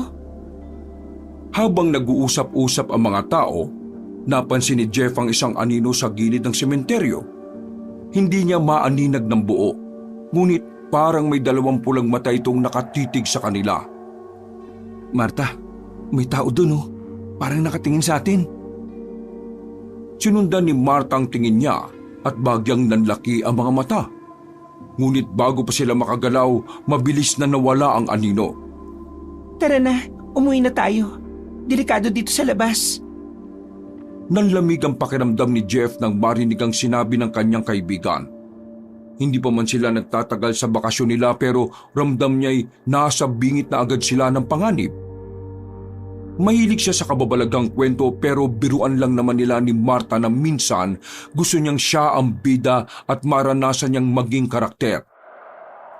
Habang nag-uusap-usap ang mga tao, napansin ni Jeff ang isang anino sa gilid ng sementeryo. Hindi niya maaninag ng buo, ngunit parang may 2 pulang mata itong nakatitig sa kanila. Marta, may tao dun oh. Parang nakatingin sa atin. Sinundan ni Marta ang tingin niya at bagyang nanlaki ang mga mata. Ngunit bago pa sila makagalaw, mabilis na nawala ang anino. Tara na, umuwi na tayo. Delikado dito sa labas. Nanlamig ang pakiramdam ni Jeff nang marinig ang sinabi ng kanyang kaibigan. Hindi pa man sila nagtatagal sa bakasyon nila pero ramdam niya'y nasa bingit na agad sila ng panganib. Mahilig siya sa kababalagang kwento pero biruan lang naman nila ni Marta na minsan gusto niyang siya ang bida at maranasan niyang maging karakter.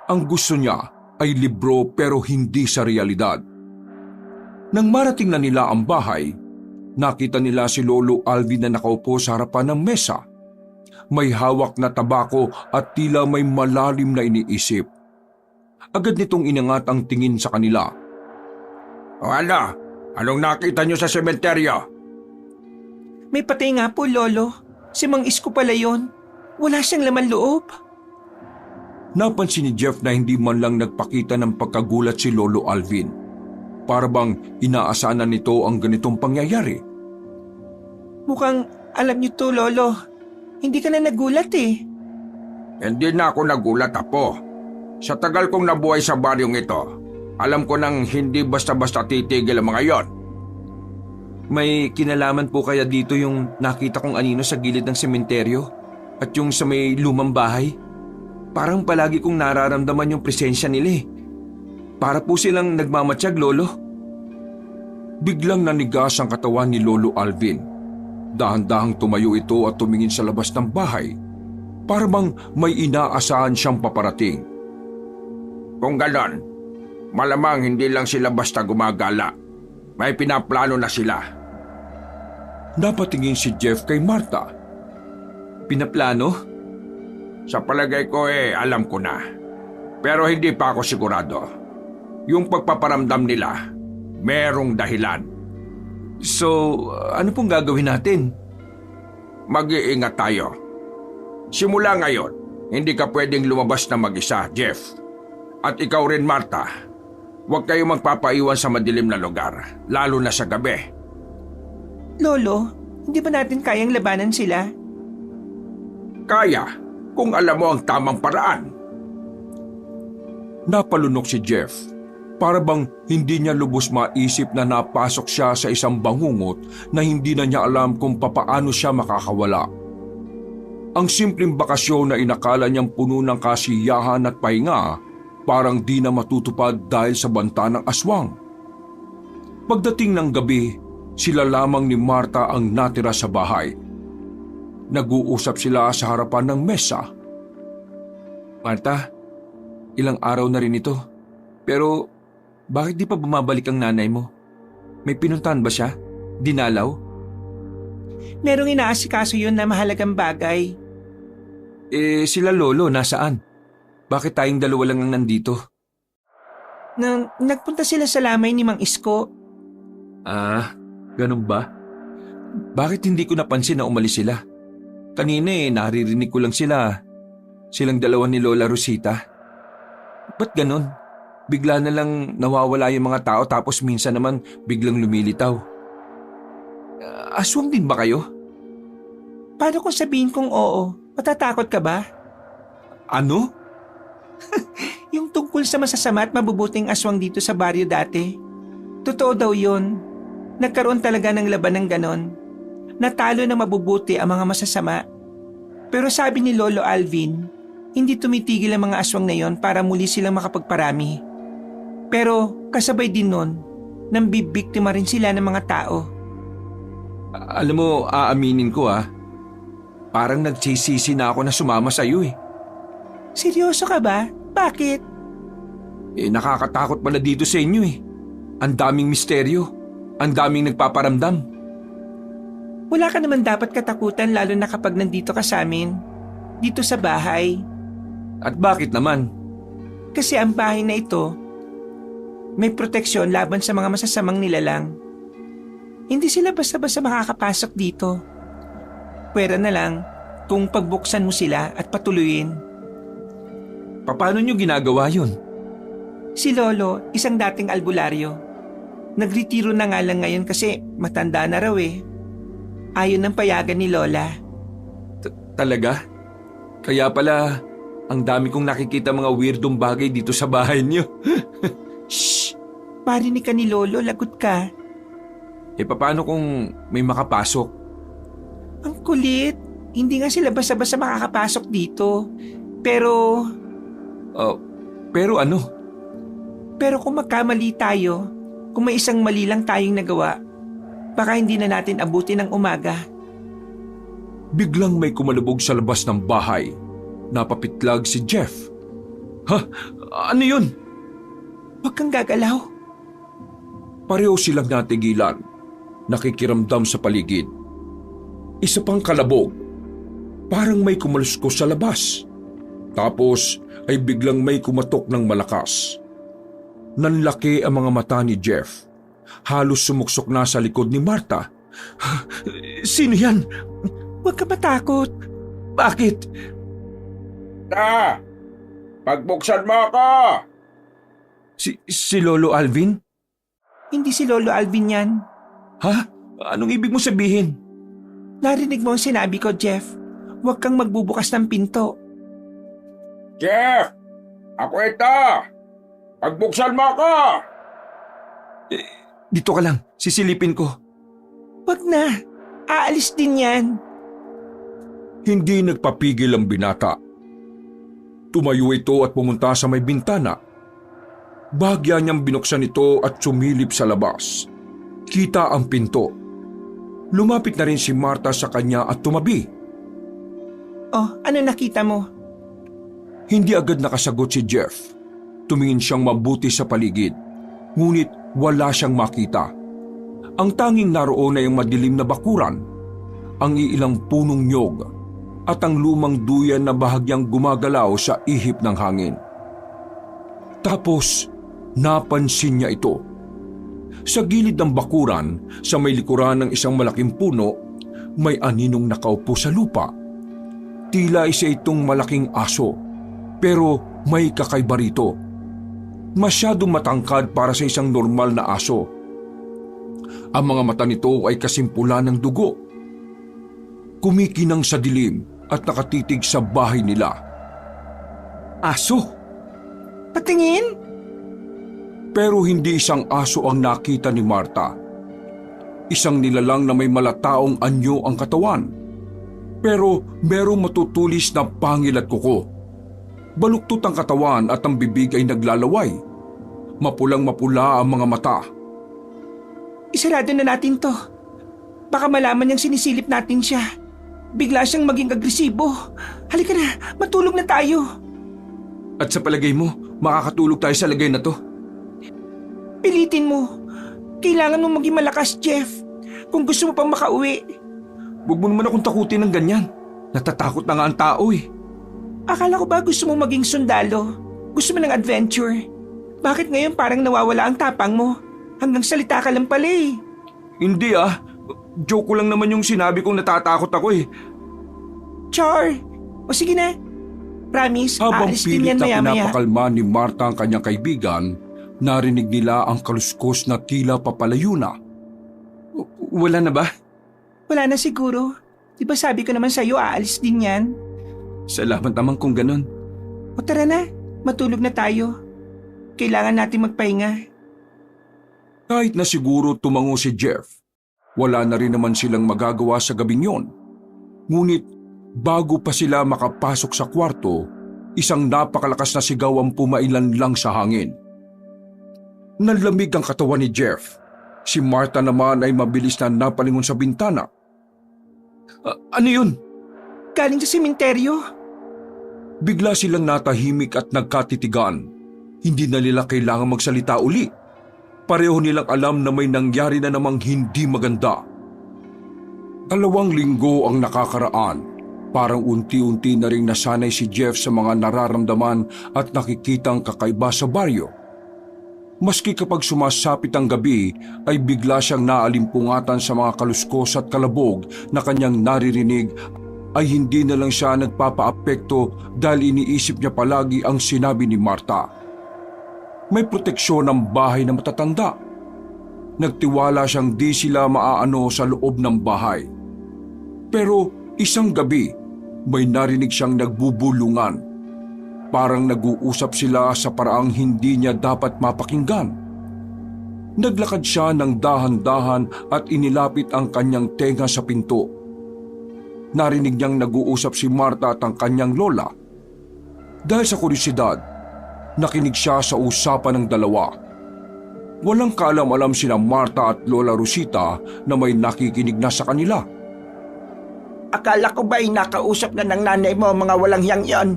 Ang gusto niya ay libro pero hindi sa realidad. Nang marating na nila ang bahay, nakita nila si Lolo Alvin na nakaupo sa harapan ng mesa. May hawak na tabako at tila may malalim na iniisip. Agad nitong inangat ang tingin sa kanila. O ano? Anong nakita niyo sa sementeryo? May patay nga po, Lolo. Si Mang Isko pala yun. Wala siyang laman loob. Napansin ni Jeff na hindi man lang nagpakita ng pagkagulat si Lolo Alvin. Para bang inaasahan nito ang ganitong pangyayari. Mukhang alam niyo to, Lolo. Hindi ka na nagulat eh. Hindi na ako nagulat, Apo. Sa tagal kong nabuhay sa baryong ito, alam ko nang hindi basta-basta titigil ang mga yon. May kinalaman po kaya dito yung nakita kong anino sa gilid ng sementeryo at yung sa may lumang bahay? Parang palagi kong nararamdaman yung presensya nila eh. Para po silang nagmamatsyag, Lolo. Biglang nanigas ang katawan ni Lolo Alvin. Dahan-dahang tumayo ito at tumingin sa labas ng bahay. Para bang may inaasahan siyang paparating. Kung ganon, malamang hindi lang sila basta gumagala. May pinaplano na sila. Napatingin si Jeff kay Marta. Pinaplano? Sa palagay ko alam ko na. Pero hindi pa ako sigurado. Yung pagpaparamdam nila, merong dahilan. So, ano pong gagawin natin? Mag-iingat tayo. Simula ngayon, hindi ka pwedeng lumabas na mag-isa, Jeff. At ikaw rin, Marta. Huwag kayong magpapaiwan sa madilim na lugar, lalo na sa gabi. Lolo, hindi ba natin kayang labanan sila? Kaya, kung alam mo ang tamang paraan. Napalunok si Jeff. Para bang hindi niya lubos maisip na napasok siya sa isang bangungot na hindi na niya alam kung papaano siya makakawala. Ang simpleng bakasyon na inakala niyang puno ng kasiyahan at pahinga, parang di na matutupad dahil sa banta ng aswang. Pagdating ng gabi, sila lamang ni Marta ang natira sa bahay. Nag-uusap sila sa harapan ng mesa. Marta, ilang araw na rin ito. Pero bakit di pa bumabalik ang nanay mo? May pinuntahan ba siya? Dinalaw? Merong inaasikaso yun na mahalagang bagay. Sila lolo, nasaan? Bakit tayong dalawa lang ang nandito? Nagpunta sila sa lamay ni Mang Isko. Ah, ganun ba? Bakit hindi ko napansin na umalis sila? Kanina naririnig ko lang sila. Silang dalawa ni Lola Rosita. Ba't ganun? Bigla na lang nawawala yung mga tao tapos minsan naman biglang lumilitaw. Aswang din ba kayo? Paano kung sabihin kong oo? Matatakot ka ba? Ano? Yung tungkol sa masasama at mabubuting aswang dito sa baryo dati. Totoo daw yun. Nagkaroon talaga ng laban ng ganon. Natalo na mabubuti ang mga masasama. Pero sabi ni Lolo Alvin, hindi tumitigil ang mga aswang na yon para muli silang makapagparami. Pero kasabay din nun, nambibiktima rin sila ng mga tao. Alam mo, aaminin ko parang nagsisisi na ako na sumama sa iyo Seryoso ka ba? Bakit? Nakakatakot pala dito sa inyo Ang daming misteryo. Ang daming nagpaparamdam. Wala ka naman dapat katakutan lalo na kapag nandito ka sa amin. Dito sa bahay. At bakit naman? Kasi ang bahay na ito, may proteksyon laban sa mga masasamang nilalang. Hindi sila basta-basta makakapasok dito. Pwera na lang kung pagbuksan mo sila at patuluyin. Paano nyo ginagawa yun? Si Lolo, isang dating albularyo. Nagretiro na nga lang ngayon kasi matanda na raw Ayon ng payagan ni Lola. Talaga? Kaya pala, ang dami kong nakikita mga weirdong bagay dito sa bahay niyo. Shh! Parinig ka ni Lolo, lagot ka. Paano kung may makapasok? Ang kulit. Hindi nga sila basta-basta makakapasok dito. Pero ano? Pero kung magkamali tayo, kung may isang mali lang tayong nagawa, baka hindi na natin abutin ng umaga. Biglang may kumalubog sa labas ng bahay. Napapitlag si Jeff. Ha? Ano yun? Huwag kang gagalaw. Pareho silang natigilan. Nakikiramdam sa paligid. Isa pang kalabog. Parang may kumaluskos sa labas. Tapos ay biglang may kumatok ng malakas. Nanlaki ang mga mata ni Jeff. Halos sumuksok na sa likod ni Marta. Sino yan? Huwag ka matakot. Bakit? Pagbuksan mo ako! Si Lolo Alvin? Hindi si Lolo Alvin yan. Ha? Anong ibig mo sabihin? Narinig mo ang sinabi ko, Jeff. Huwag kang magbubukas ng pinto. Jeff! Ako ito! Pagbuksan mo ako! Dito ka lang, sisilipin ko. Huwag na. Aalis din yan. Hindi nagpapigil ang binata. Tumayo ito at pumunta sa may bintana. Bahagya niyang binuksan ito at sumilip sa labas. Kita ang pinto. Lumapit na rin si Marta sa kanya at tumabi. Oh, ano nakita mo? Hindi agad nakasagot si Jeff. Tumingin siyang mabuti sa paligid. Ngunit wala siyang makita. Ang tanging naroon ay ang madilim na bakuran, ang iilang punong nyog, at ang lumang duyan na bahagyang gumagalaw sa ihip ng hangin. Tapos, napansin niya ito. Sa gilid ng bakuran, sa may likuran ng isang malaking puno, may aninong nakaupo sa lupa. Tila isa itong malaking aso, pero may kakaiba rito. Masyadong matangkad para sa isang normal na aso. Ang mga mata nito ay kasimpula ng dugo. Kumikinang sa dilim at nakatitig sa bahay nila. Aso? Patingin? Pero hindi isang aso ang nakita ni Marta. Isang nilalang na may malataong anyo ang katawan. Pero merong matutulis na pangil at kuko. Baluktot ang katawan at ang bibig ay naglalaway. Mapulang-mapula ang mga mata. Isarado na natin to. Baka malaman niyang sinisilip natin siya. bigla siyang maging agresibo. Halika na, matulog na tayo. At sa palagay mo, makakatulog tayo sa lagay na to? Pilitin mo. Kailangan mo maging malakas, Jeff. Kung gusto mo pang makauwi. Huwag mo naman akong takutin ng ganyan. Natatakot na nga ang tao eh. Akala ko ba gusto mo maging sundalo? Gusto mo ng adventure? Bakit ngayon parang nawawala ang tapang mo? Hanggang salita ka lang pala eh. Hindi ah. Joke ko lang naman yung sinabi kong natatakot ako eh. Char! O sige na. Promise, Habang aalis din pilit yan na maya-maya. pinapakalma ni Marta ang kanyang kaibigan, narinig nila ang kaluskos na tila papalayo na. Wala na ba? Wala na siguro. Di ba sabi ko naman sa'yo aalis din yan? Salamat naman kung ganun. O tara na, matulog na tayo. Kailangan natin magpahinga. Kahit na siguro tumango si Jeff, wala na rin naman silang magagawa sa gabing yon. Ngunit bago pa sila makapasok sa kwarto, isang napakalakas na sigaw ang pumailan lang sa hangin. Nanlamig ang katawan ni Jeff. Si Marta naman ay mabilis na napalingon sa bintana. Ano yun? Galing sa sementeryo. Bigla silang natahimik at nagkatitigan. Hindi na nila kailangan magsalita uli. Pareho nilang alam na may nangyari na namang hindi maganda. 2 linggo ang nakakaraan. Parang unti-unti na ring nasanay si Jeff sa mga nararamdaman at nakikitang kakaiba sa baryo. Maski kapag sumasapit ang gabi ay bigla siyang naalimpungatan sa mga kaluskos at kalabog na kanyang naririnig, ay hindi na lang siya nagpapaapekto dahil iniisip niya palagi ang sinabi ni Marta. May proteksyon ang bahay na matatanda. Nagtiwala siyang di sila maaano sa loob ng bahay. Pero isang gabi, may narinig siyang nagbubulungan. Parang nag-uusap sila sa paraang hindi niya dapat mapakinggan. Naglakad siya ng dahan-dahan at inilapit ang kanyang tenga sa pinto. Narinig niyang nag-uusap si Marta at ang kanyang lola. Dahil sa kuryosidad, nakinig siya sa usapan ng dalawa. Walang kaalam-alam sina Marta at Lola Rosita na may nakikinig na sa kanila. Akala ko ba'y nakausap na ng nanay mo mga walang hiyang yon?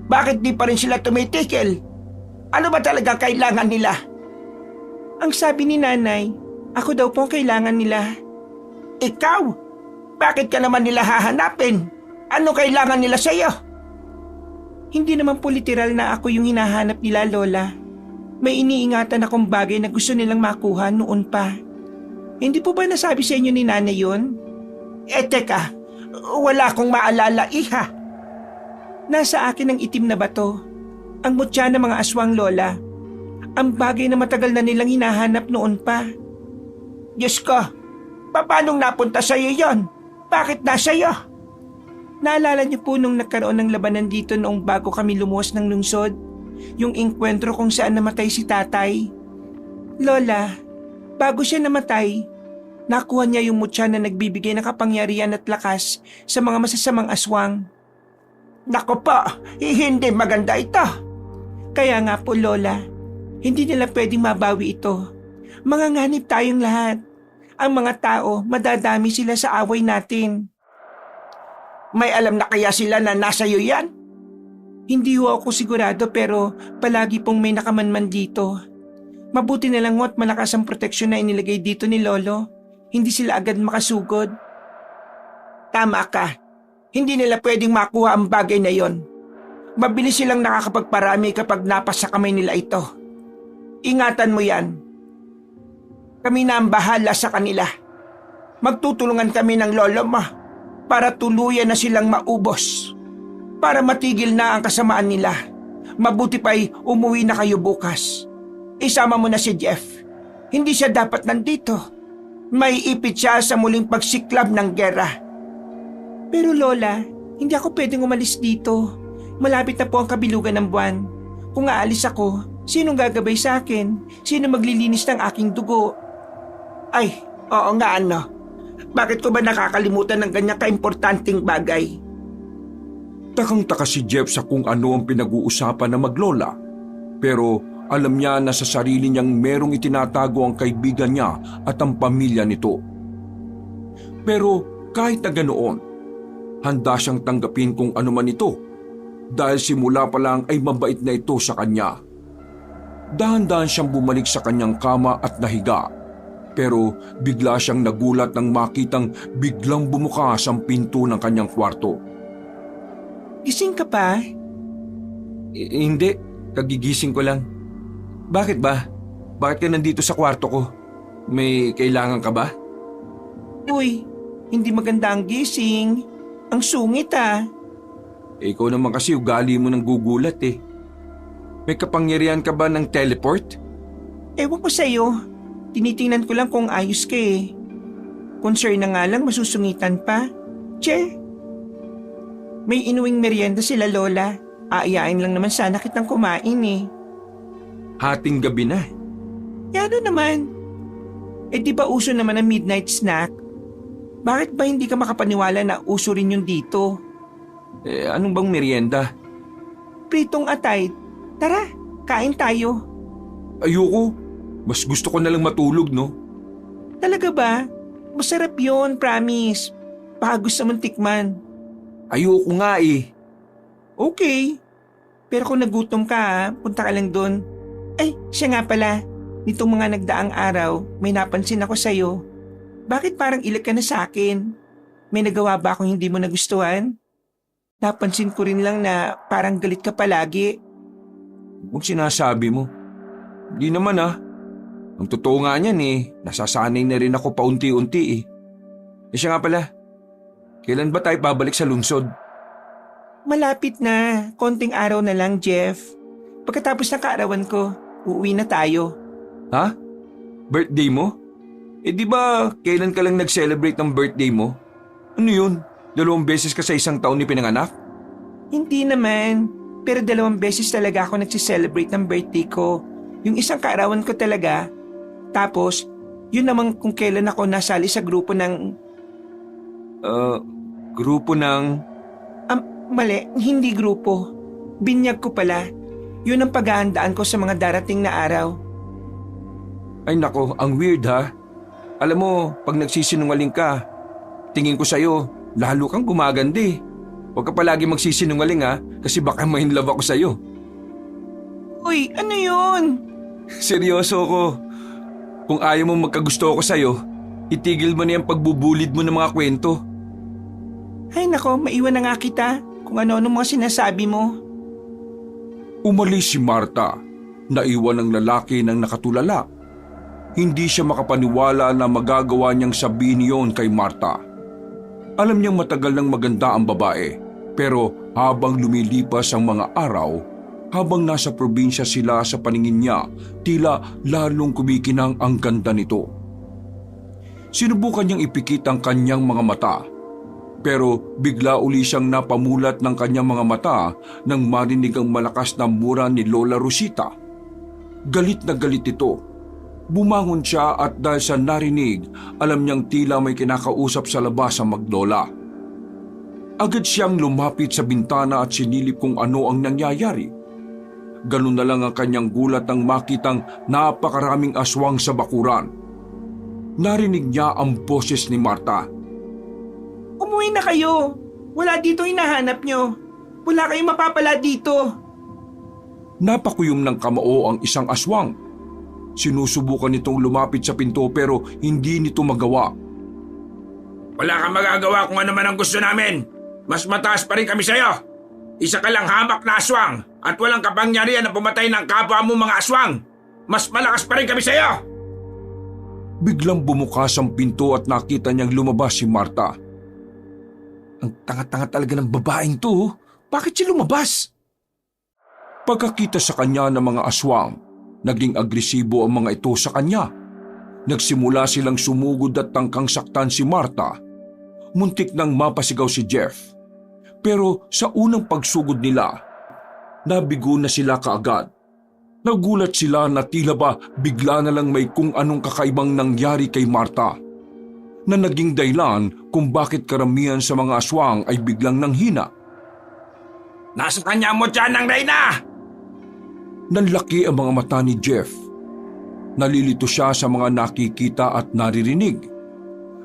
Bakit di pa rin sila tumitikil? Ano ba talaga kailangan nila? Ang sabi ni nanay, ako daw po ang kailangan nila. Ikaw? Bakit ka naman nila hahanapin? Ano kailangan nila sa'yo? Hindi naman po literal na ako yung hinahanap nila, Lola. May iniingatan akong bagay na gusto nilang makuha noon pa. Hindi po ba nasabi sa inyo ni nanay yun? Teka, wala akong maalala, iha. Nasa akin ang itim na bato. Ang mutya ng mga aswang, Lola. Ang bagay na matagal na nilang hinahanap noon pa. Diyos ko, paanong napunta sa'yo yon? Bakit nasa'yo? Naalala niyo po nung nagkaroon ng labanan dito noong bago kami lumuwas ng lungsod? Yung engkwentro kung saan namatay si tatay? Lola, bago siya namatay, nakuha niya yung mutya na nagbibigay ng kapangyarihan at lakas sa mga masasamang aswang. Nako po, hindi maganda ito. Kaya nga po, Lola, hindi nila pwedeng mabawi ito. Manganganib tayong lahat. Ang mga tao, madadami sila sa away natin. May alam na kaya sila na nasa iyo yan? Hindi ho ako sigurado pero palagi pong may nakamanman dito. Mabuti na lang at malakas ang proteksyon na inilagay dito ni Lolo. Hindi sila agad makasugod. Tama ka. Hindi nila pwedeng makuha ang bagay na yon. Mabilis silang nakakapagparami kapag napasa kamay nila ito. Ingatan mo yan. Kami na ang bahala sa kanila. Magtutulungan kami ng lolo mo para tuluyan na silang maubos. Para matigil na ang kasamaan nila. Mabuti pa'y umuwi na kayo bukas. Isama mo na si Jeff. Hindi siya dapat nandito. May ipit siya sa muling pagsiklab ng gera. Pero Lola, hindi ako pwedeng umalis dito. Malapit na po ang kabilugan ng buwan. Kung aalis ako, sinong gagabay sa akin? Sino maglilinis ng aking dugo? Ay, oo nga ano. Bakit ko ba nakakalimutan ng ganyan kaimportanteng bagay? Takang-taka si Jeff sa kung ano ang pinag-uusapan ng maglola. Pero alam niya na sa sarili niyang merong itinatago ang kaibigan niya at ang pamilya nito. Pero kahit na ganoon, handa siyang tanggapin kung ano man ito dahil simula pa lang ay mabait na ito sa kanya. Dahan-dahan siyang bumalik sa kanyang kama at nahiga. Pero bigla siyang nagulat nang makitang biglang bumukas ang pinto ng kanyang kwarto. Gising ka pa? Hindi, kagigising ko lang. Bakit ba? Bakit ka nandito sa kwarto ko? May kailangan ka ba? Uy, hindi maganda ang gising. Ang sungit ah. Ikaw naman kasi ugali mo ng gugulat eh. May kapangyarihan ka ba ng teleport? Ewan ko sa'yo. Tinitingnan ko lang kung ayos ka eh. Concern na nga lang masusungitan pa. Che! May inuwing merienda sila Lola. Aayain lang naman sana kitang kumain eh. Hating gabi na. Yano naman. Eh di ba uso naman ang midnight snack? Bakit ba hindi ka makapaniwala na uso rin yun dito? Anong bang merienda? Pritong atay. Tara, kain tayo. Ayoko. Mas gusto ko na lang matulog, no? Talaga ba? Masarap yon, promise. Baka gusto mong tikman. Ayoko nga eh. Okay. Pero kung nagutom ka punta ka lang doon. Ay, siya nga pala. Nitong mga nagdaang araw, may napansin ako sa'yo. Bakit parang ilag ka na sa akin? May nagawa ba akong hindi mo nagustuhan? Napansin ko rin lang na parang galit ka palagi. Kung sinasabi mo. Di naman ah. Ang totoo nga niyan eh, nasasanay na rin ako paunti-unti eh. Siya nga pala, kailan ba tayo babalik sa lungsod? Malapit na. Konting araw na lang, Jeff. Pagkatapos ng kaarawan ko, uuwi na tayo. Ha? Birthday mo? Di ba kailan ka lang nag-celebrate ng birthday mo? Ano yun? 2 beses ka sa isang taon ni pinanganak? Hindi naman. Pero 2 beses talaga ako nagsi-celebrate ng birthday ko. Yung isang kaarawan ko talaga. Tapos, yun naman kung kailan ako nasali sa grupo ng... Grupo ng... Mali, hindi grupo. Binyag ko pala. Yun ang paghahandaan ko sa mga darating na araw. Ay nako, ang weird ha. Alam mo, pag nagsisinungaling ka, tingin ko sa'yo, lalo kang gumaganda eh. Huwag ka palagi magsisinungaling ha, kasi baka ma-in love ako sa'yo. Uy, ano yun? Seryoso ko. Kung ayaw mo magkagusto ako sa'yo, itigil mo na yung pagbubulid mo ng mga kwento. Ay nako, maiwan na nga kita kung ano-ano mga sinasabi mo. Umalis si Marta. Naiwan ng lalaki ng nakatulala. Hindi siya makapaniwala na magagawa niyang sabihin yon kay Marta. Alam niyang matagal nang maganda ang babae, pero habang lumilipas ang mga araw, habang nasa probinsya sila sa paningin niya, tila lalong kumikinang ang ganda nito. Sinubukan niyang ipikit ang kanyang mga mata, pero bigla uli siyang napamulat ng kanyang mga mata nang marinig ang malakas na mura ni Lola Rosita. Galit na galit ito. Bumangon siya at dahil sa narinig, alam niyang tila may kinakausap sa labas ang maglola. Agad siyang lumapit sa bintana at sinilip kung ano ang nangyayari. Ganun na lang ang kanyang gulat nang makitang napakaraming aswang sa bakuran. Narinig niya ang boses ni Marta. Umuwi na kayo. Wala dito hinahanap nyo. Wala kayong mapapala dito. Napakuyom ng kamao ang isang aswang. Sinusubukan nitong lumapit sa pinto pero hindi nito magawa. Wala kang magagawa kung ano man ang gusto namin. Mas mataas pa rin kami sa'yo. Isa ka lang hamak na aswang at walang kapangyarihan na pumatay ng kapwa mo mga aswang. Mas malakas pa rin kami sa'yo. Biglang bumukas ang pinto at nakita niyang lumabas si Marta. Ang tanga-tanga talaga ng babaeng to. Bakit siya lumabas? Pagkakita sa kanya ng mga aswang, naging agresibo ang mga ito sa kanya. Nagsimula silang sumugod at tangkang saktan si Marta. Muntik nang mapasigaw si Jeff. Pero sa unang pagsugod nila, nabigo na sila kaagad. Nagulat sila na tila ba bigla na lang may kung anong kakaibang nangyari kay Marta, na naging dahilan kung bakit karamihan sa mga aswang ay biglang nanghina. Nasa kanya mo dyan ng Reyna! Nanlaki ang mga mata ni Jeff. Nalilito siya sa mga nakikita at naririnig.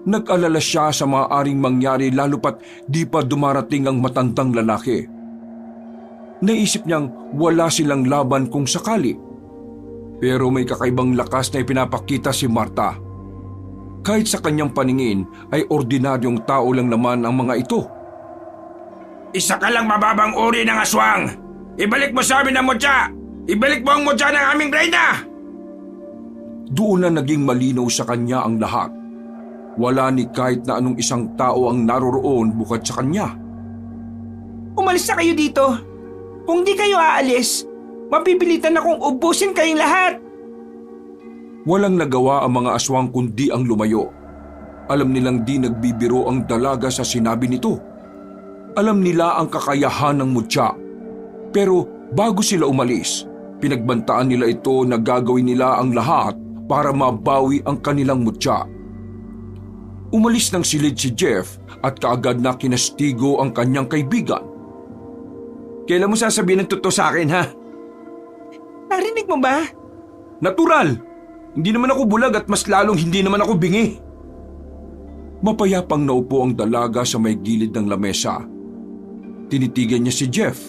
Nag-alala siya sa maaaring mangyari lalo pat di pa dumarating ang matandang lalaki. Naisip niyang wala silang laban kung sakali. Pero may kakaibang lakas na ipinapakita si Marta. Kahit sa kanyang paningin ay ordinaryong tao lang naman ang mga ito. Isa ka lang mababang uri ng aswang! Ibalik mo sa amin ang mutya! Ibalik mo ang mutya ng aming reyna! Doon na naging malinaw sa kanya ang lahat. Wala ni kahit na anong isang tao ang naroroon bukod sa kanya. Umalis na kayo dito. Kung di kayo aalis, mapipilitan akong ubusin kayong lahat. Walang nagawa ang mga aswang kundi ang lumayo. Alam nilang di nagbibiro ang dalaga sa sinabi nito. Alam nila ang kakayahan ng mutya. Pero bago sila umalis, pinagbantaan nila ito na gagawin nila ang lahat para mabawi ang kanilang mutya. Umalis ng silid si Jeff at kaagad na kinastigo ang kanyang kaibigan. Kailan mo sasabihin ng totoo sa akin, ha? Narinig mo ba? Natural! Hindi naman ako bulag at mas lalong hindi naman ako bingi. Mapayapang naupo ang dalaga sa may gilid ng lamesa. Tinitigan niya si Jeff.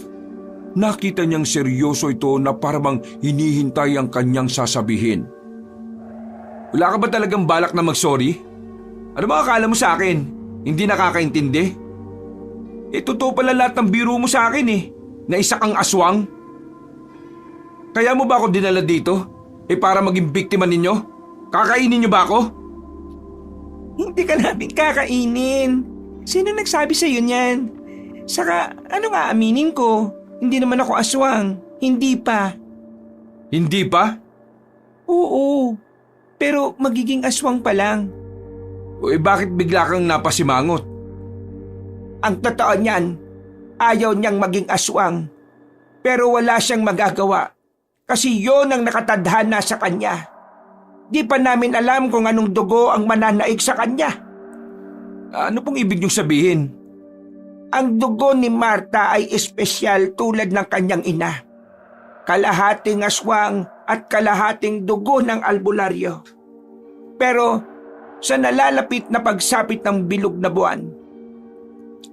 Nakita niyang seryoso ito na parang hinihintay ang kanyang sasabihin. Wala ka ba talagang balak na mag-sorry? Ano ba akala mo sa akin? Hindi nakakaintindi? Totoo pala lahat ng biro mo sa akin na isa kang aswang. Kaya mo ba ako dinala dito? Para maging biktima ninyo? Kakainin niyo ba ako? Hindi ka namin kakainin. Sino nagsabi sa'yo niyan? Saka, ano nga aminin ko? Hindi naman ako aswang. Hindi pa. Hindi pa? Oo. Pero magiging aswang pa lang. Bakit bigla kang napasimangot? Ang totoo niyan, ayaw niyang maging aswang. Pero wala siyang magagawa kasi yon ang nakatadhana sa kanya. Di pa namin alam kung anong dugo ang mananaig sa kanya. Ano pong ibig niyong sabihin? Ang dugo ni Marta ay espesyal tulad ng kanyang ina. Kalahating aswang at kalahating dugo ng albularyo. Pero sa nalalapit na pagsapit ng bilog na buwan,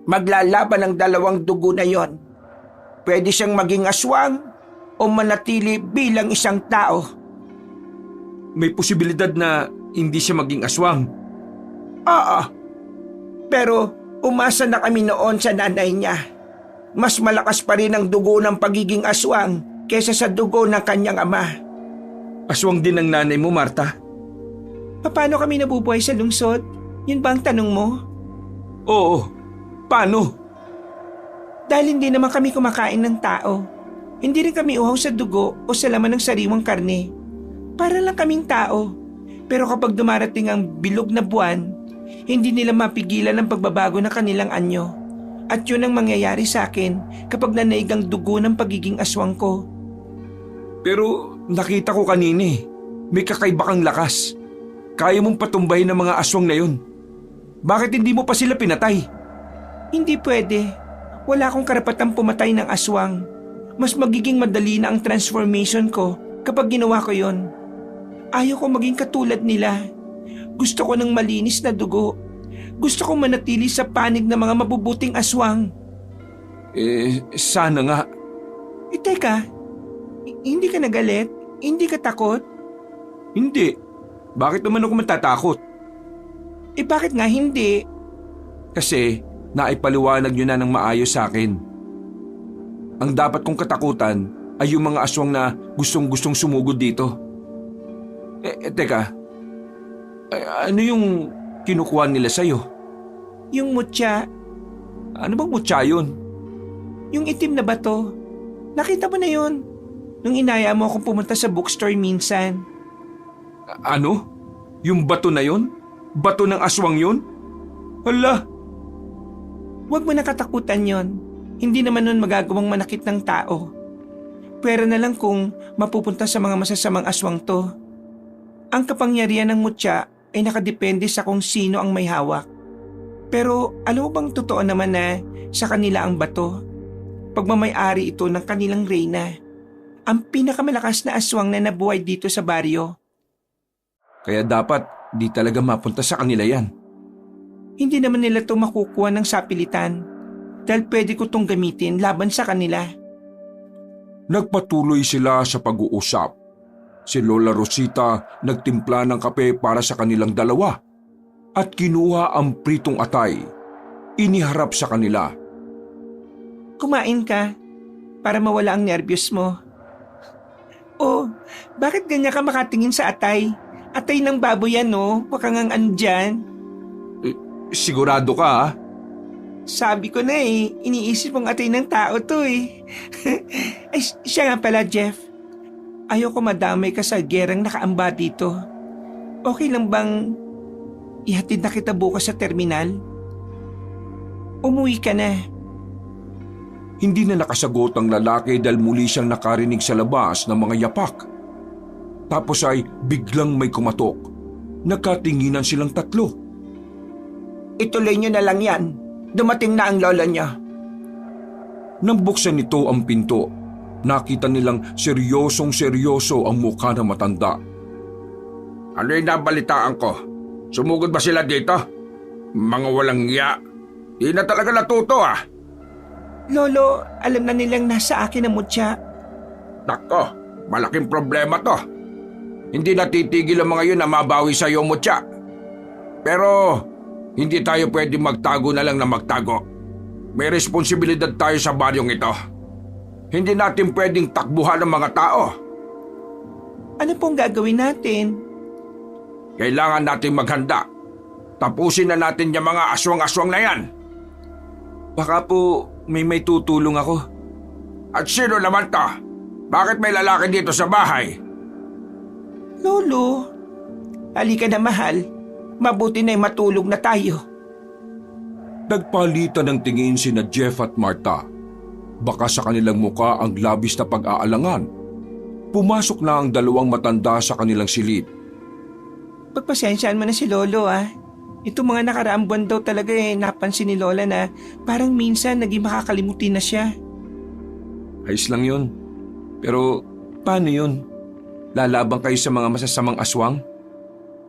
maglalaban ang dalawang dugo na yon. Pwede siyang maging aswang o manatili bilang isang tao. May posibilidad na hindi siya maging aswang. Oo. Pero umasa na kami noon sa nanay niya. Mas malakas pa rin ang dugo ng pagiging aswang kesa sa dugo ng kanyang ama. Aswang din ang nanay mo, Marta? Paano kami nabubuhay sa lungsod? Yun ba ang tanong mo? Oo. Paano? Dahil hindi naman kami kumakain ng tao. Hindi rin kami uhaw sa dugo o sa laman ng sariwang karne. Para lang kaming tao. Pero kapag dumarating ang bilog na buwan, hindi nila mapigilan ang pagbabago ng kanilang anyo. At yun ang mangyayari sa akin kapag nanaig ang dugo ng pagiging aswang ko. Pero nakita ko kanina may kakaiba kang lakas. Kaya mong patumbahin ng mga aswang na yun. Bakit hindi mo pa sila pinatay? Hindi pwede. Wala akong karapatang pumatay ng aswang. Mas magiging madali na ang transformation ko kapag ginawa ko yon. Ayaw ko maging katulad nila. Gusto ko ng malinis na dugo. Gusto ko manatili sa panig ng mga mabubuting aswang. Sana nga. Teka, hindi ka nagalit? Hindi ka takot? Hindi. Bakit naman ako matatakot? Bakit nga hindi? Kasi naipaliwanag nyo na ng maayos sa akin. Ang dapat kong katakutan ay yung mga aswang na gustong-gustong sumugod dito. Teka. Ano yung kinukuha nila sa'yo? Yung mutya. Ano bang mutya yun? Yung itim na bato. Nakita mo na yun. Nung inaya mo akong pumunta sa bookstore minsan. Ano? Yung bato na yun? Bato ng aswang yun? Hala! Huwag mo nakatakutan yon. Hindi naman nun magagawang manakit ng tao. Pwera na lang kung mapupunta sa mga masasamang aswang to. Ang kapangyarihan ng mutya ay nakadepende sa kung sino ang may hawak. Pero alam mo bang totoo naman na sa kanila ang bato? Pagmamay-ari ito ng kanilang reyna. Ang pinakamalakas na aswang na nabuhay dito sa baryo. Kaya dapat di talaga mapunta sa kanila yan. Hindi naman nila to makukuha ng sapilitan dahil pwede ko tong gamitin laban sa kanila. Nagpatuloy sila sa pag-uusap. Si Lola Rosita nagtimpla ng kape para sa kanilang dalawa at kinuha ang pritong atay. Iniharap sa kanila. Kumain ka para mawala ang nervyos mo. Oh, bakit ganyan ka makatingin sa atay? Atay ng baboy yan, no? Huwag kang ang andyan. Sigurado ka ah? Sabi ko na eh, iniisip mong atay ng tao to eh. Ay, siya nga pala, Jeff. Ayoko madamay ka sa gerang nakaamba dito. Okay lang bang ihatid na kita bukas sa terminal? Umuwi ka na. Hindi na nakasagot ang lalaki dahil muli siyang nakarinig sa labas ng mga yapak. Tapos ay biglang may kumatok. Nagkatinginan silang tatlo. Ituloy niyo na lang yan. Dumating na ang lola niya. Nang buksan nito ang pinto, nakita nilang seryosong-seryoso ang mukha ng matanda. Ano yung nabalitaan ko? Sumugod ba sila dito? Mga walang iya. Di na talaga natuto ah. Lolo, alam na nilang nasa akin ang mutya. Nako, malaking problema to. Hindi natitigil ang mga yun na mabawi sa iyo, mutya. Pero hindi tayo pwede magtago na lang na magtago. May responsibilidad tayo sa baryong ito. Hindi natin pwedeng takbuhan ng mga tao. Ano pong gagawin natin? Kailangan natin maghanda. Tapusin na natin yung mga aswang-aswang na yan. Baka po may tutulong ako. At sino naman to? Bakit may lalaki dito sa bahay? Lolo, halika na mahal. Mabuti na'y matulog na tayo. Nagpalitan ng tingin sina Jeff at Marta. Baka sa kanilang muka ang labis na pag-aalangan. Pumasok na ang dalawang matanda sa kanilang silid. Pagpasensyaan mo na si Lolo ah. Ito mga nakaraang buwan daw talaga napansin ni Lola na parang minsan naging makakalimutin na siya. Ayos lang yun. Pero paano yun? Lalabang kayo sa mga masasamang aswang?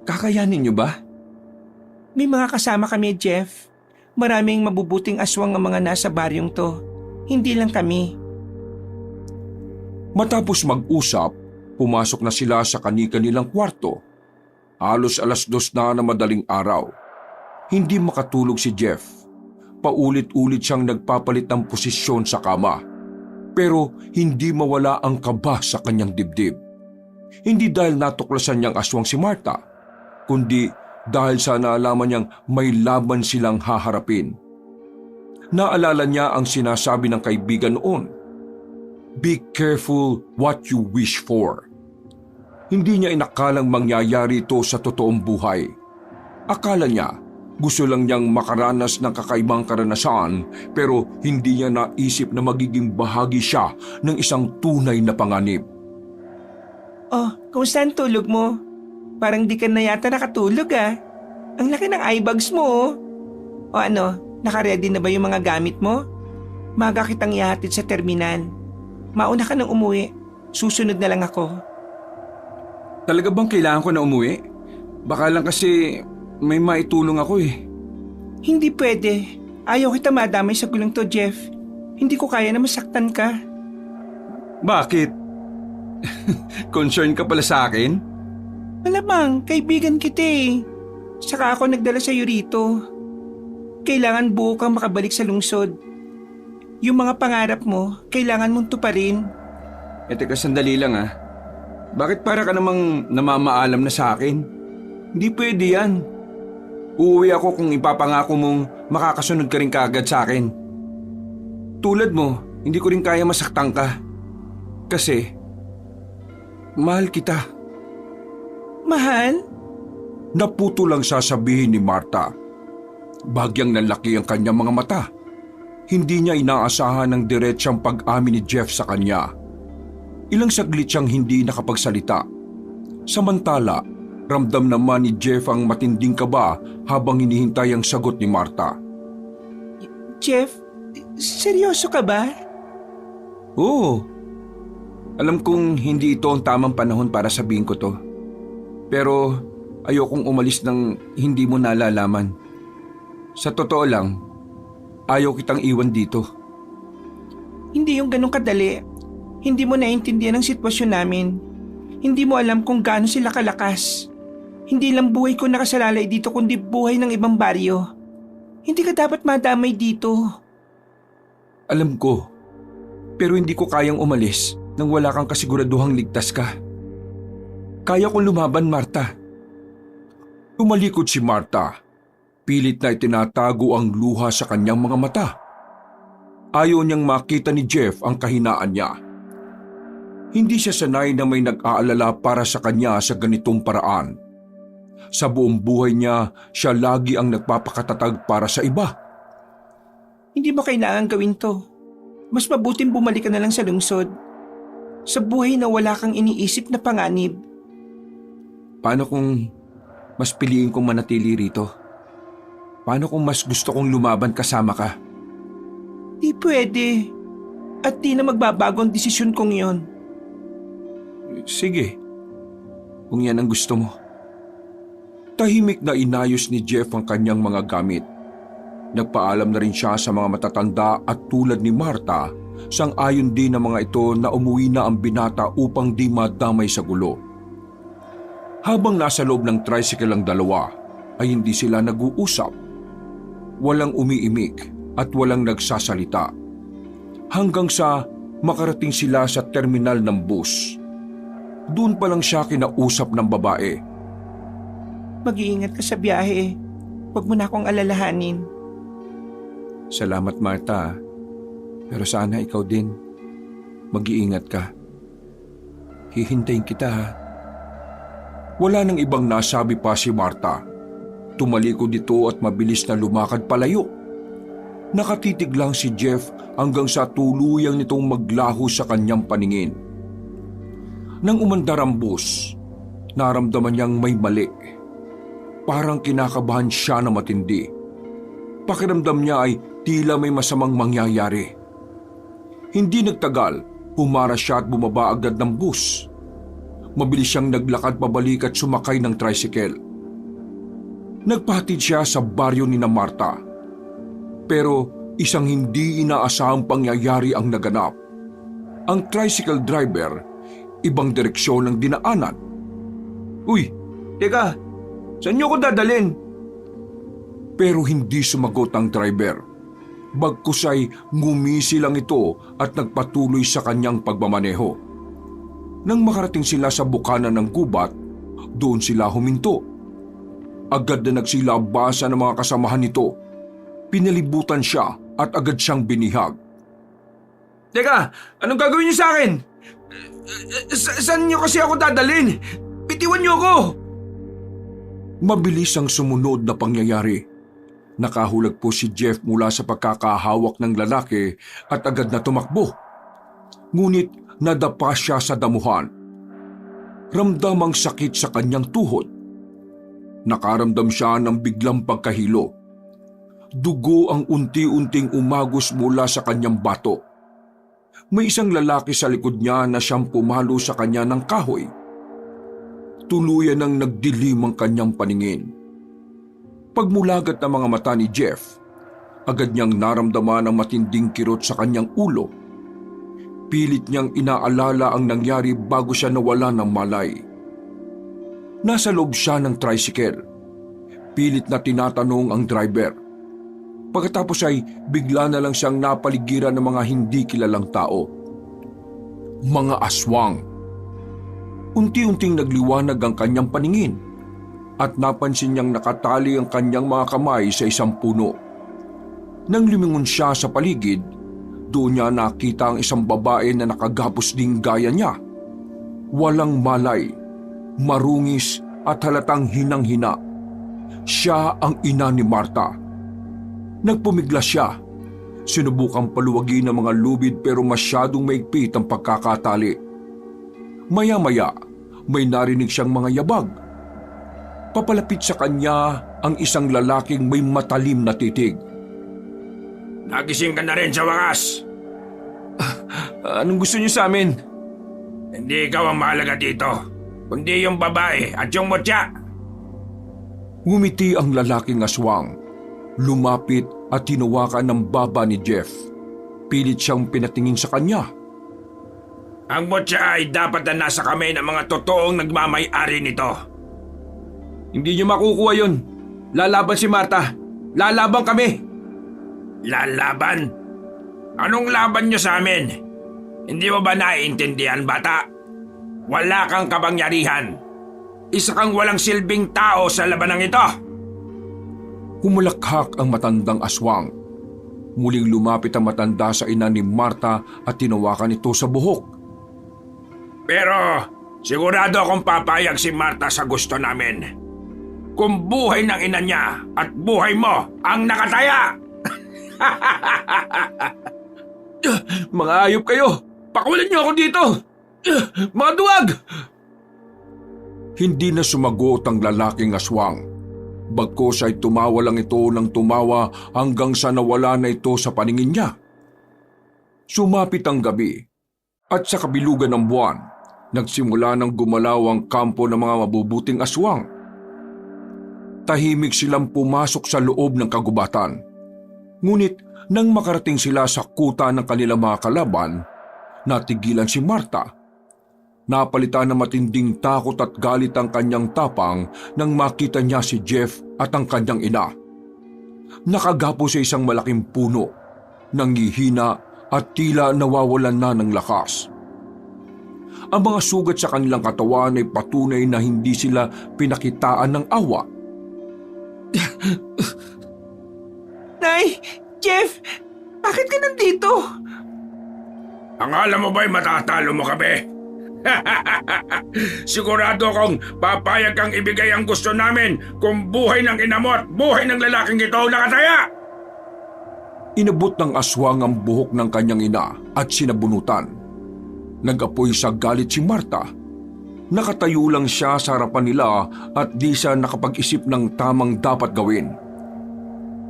Kakayanin niyo ba? May mga kasama kami, Jeff. Maraming mabubuting aswang ang mga nasa baryong to. Hindi lang kami. Matapos mag-usap, pumasok na sila sa kani-kanilang kwarto. Halos 2:00 na madaling araw. Hindi makatulog si Jeff. Paulit-ulit siyang nagpapalit ng posisyon sa kama. Pero hindi mawala ang kaba sa kanyang dibdib. Hindi dahil natuklasan niyang aswang si Marta, kundi dahil sa naalaman niyang may laban silang haharapin. Naalala niya ang sinasabi ng kaibigan noon, "Be careful what you wish for." Hindi niya inakalang mangyayari ito sa totoong buhay. Akala niya, gusto lang niyang makaranas ng kakaibang karanasan pero hindi niya naisip na magiging bahagi siya ng isang tunay na panganib. Oh, kumusta ang tulog mo? Parang di ka na yata nakatulog ah. Ang laki ng eye bags mo oh. O ano, nakaready na ba yung mga gamit mo? Maga kitang ihatid sa terminal. Mauna ka nang umuwi. Susunod na lang ako. Talaga bang kailangan ko na umuwi? Baka lang kasi may maitulong ako eh. Hindi pwede. Ayaw kita madamay sa gulong to, Jeff. Hindi ko kaya na masaktan ka. Bakit? Concern ka pala sa akin? Malamang, kaibigan kita eh. Saka ako nagdala sa'yo rito. Kailangan buo kang makabalik sa lungsod. Yung mga pangarap mo, kailangan mong tuparin. Teka sandali lang ah. Bakit para ka namang namamaalam na sa akin? Hindi pwede yan. Uuwi ako kung ipapangako mong makakasunod ka rin kaagad sa akin. Tulad mo, hindi ko rin kaya masaktan ka. Kasi, mahal kita. Mahal? Naputo lang sasabihin ni Marta. Bagyang nalaki ang kanyang mga mata. Hindi niya inaasahan ng diretsang pag-amin ni Jeff sa kanya. Ilang saglit siyang hindi nakapagsalita. Samantala, ramdam naman ni Jeff ang matinding kaba habang hinihintay ang sagot ni Marta. Jeff, seryoso ka ba? Oo. Alam kong hindi ito ang tamang panahon para sabihin ko to. Pero ayokong umalis nang hindi mo nalalaman. Sa totoo lang, ayaw kitang iwan dito. Hindi yung ganun kadali. Hindi mo naiintindihan ang sitwasyon namin. Hindi mo alam kung gaano sila kalakas. Hindi lang buhay ko nakasalalay dito kundi buhay ng ibang baryo. Hindi ka dapat madamay dito. Alam ko, pero hindi ko kayang umalis nang wala kang kasiguraduhang ligtas ka. Kaya kong lumaban, Marta. Tumalikod si Marta. Pilit na itinatago ang luha sa kanyang mga mata. Ayaw niyang makita ni Jeff ang kahinaan niya. Hindi siya sanay na may nag-aalala para sa kanya sa ganitong paraan. Sa buong buhay niya, siya lagi ang nagpapakatatag para sa iba. Hindi mo kailangan gawin to. Mas mabuting bumalik ka na lang sa lungsod. Sa buhay na wala kang iniisip na panganib. Paano kung mas piliin kong manatili rito? Paano kung mas gusto kong lumaban kasama ka? Di pwede. At di na magbabago ang desisyon kong yon. Sige, kung yan ang gusto mo. Tahimik na inayos ni Jeff ang kanyang mga gamit. Nagpaalam na rin siya sa mga matatanda at tulad ni Marta, sang-ayon din ng mga ito na umuwi na ang binata upang di madamay sa gulo. Habang nasa loob ng tricycle ang dalawa, ay hindi sila nag-uusap. Walang umiimik at walang nagsasalita. Hanggang sa makarating sila sa terminal ng bus. Doon pa lang siya kinausap ng babae. Mag-iingat ka sa biyahe. Huwag mo na akong alalahanin. Salamat, Marta. Pero sana ikaw din. Mag-iingat ka. Hihintayin kita, ha? Wala nang ibang nasabi pa si Marta. Tumalikod ito at mabilis na lumakad palayo. Nakatitig lang si Jeff hanggang sa tuluyang nitong maglaho sa kanyang paningin. Nang umandar ang bus, naramdaman niyang may mali. Parang kinakabahan siya na matindi. Pakiramdam niya ay tila may masamang mangyayari. Hindi nagtagal, humara siya at bumaba agad ng bus. Mabilis siyang naglakad pabalik at sumakay ng tricycle. Nagpahatid siya sa baryo ni na Marta. Pero isang hindi inaasahang pangyayari ang naganap. Ang tricycle driver, ibang direksyon ang dinaanan. Uy, teka, saan niyo ko dadalhin? Pero hindi sumagot ang driver. Bagkus ay ngumisi lang ito at nagpatuloy sa kanyang pagmamaneho. Nang makarating sila sa bukana ng gubat, doon sila huminto. Agad na nagsilabasa ng mga kasamahan nito. Pinalibutan siya at agad siyang binihag. Teka, anong gagawin niyo sa akin? Saan niyo kasi ako dadalhin? Bitiwan niyo ako! Mabilis ang sumunod na pangyayari. Nakahulag po si Jeff mula sa pagkakahawak ng lalaki at agad na tumakbo. Ngunit nadapa siya sa damuhan. Ramdam ang sakit sa kanyang tuhod. Nakaramdam siya ng biglang pagkahilo. Dugo ang unti-unting umagos mula sa kanyang bato. May isang lalaki sa likod niya na siyang pumalo sa kanya ng kahoy. Tuluyan ang nagdilim ang kanyang paningin. Pagmulagat ng mga mata ni Jeff, agad niyang naramdaman ang matinding kirot sa kanyang ulo. Pilit niyang inaalala ang nangyari bago siya nawala ng malay. Nasa loob siya ng tricycle. Pilit na tinatanong ang driver. Pagkatapos ay bigla na lang siyang napaligiran ng mga hindi kilalang tao. Mga aswang. Unti-unting nagliwanag ang kanyang paningin at napansin niyang nakatali ang kanyang mga kamay sa isang puno. Nang lumingon siya sa paligid, doon niya nakita ang isang babae na nakagapos ding gaya niya. Walang malay, marungis at halatang hinang-hina. Siya ang ina ni Marta. Nagpumiglas siya. Sinubukang paluwagin ng mga lubid pero masyadong maigpit ang pagkakatali. Maya-maya, may narinig siyang mga yabag. Papalapit sa kanya ang isang lalaking may matalim na titig. Nagising ka na rin sa wakas. Anong gusto niyo sa amin? Hindi ikaw ang mahalaga dito, kundi yung babae at yung mutya. Ngumiti ang lalaking aswang. lumapit at tinawakan ng baba ni Jeff. Pilit siyang pinatingin sa kanya. Ang mutya ay dapat na nasa kamay ng mga totoong nagmamay-ari nito. Hindi niyo makukuha yun. Lalaban si Marta. Lalaban kami. Lalaban? Anong laban niyo sa amin? Hindi mo ba naiintindihan, bata? Wala kang kapangyarihan. Isa kang walang silbing tao sa labanang ito. Humulakhak ang matandang aswang. Muling lumapit ang matanda sa ina ni Marta at tinawakan ito sa buhok. Pero sigurado akong papayag si Marta sa gusto namin. Kung buhay ng ina niya at buhay mo ang nakataya. Mga ayop kayo! Pakulan niyo ako dito! Mga duwag! Hindi na sumagot ang lalaking aswang. Bagkus ay tumawa lang ito ng tumawa hanggang sa nawala na ito sa paningin niya. Sumapit ang gabi at sa kabilugan ng buwan, nagsimula ng gumalaw ang kampo ng mga mabubuting aswang. Tahimik silang pumasok sa loob ng kagubatan. Ngunit nang makarating sila sa kuta ng kanilang mga kalaban, natigilan si Marta. Napalitan ng matinding takot at galit ang kanyang tapang nang makita niya si Jeff at ang kanyang ina. Nakagapo sa isang malaking puno, nanghihina at tila nawawalan na ng lakas. Ang mga sugat sa kanilang katawan ay patunay na hindi sila pinakitaan ng awa. Nay! Jeff! Bakit ka nandito? Ang alam mo ba'y matatalo mo kami? Sigurado akong papayag kang ibigay ang gusto namin kung buhay ng ina mo at buhay ng lalaking ito ang nakataya! Inabot ng aswang ang buhok ng kanyang ina at sinabunutan. Nag-apoy sa galit si Marta. Nakatayo lang siya sa harapan nila at di siya nakapag-isip ng tamang dapat gawin.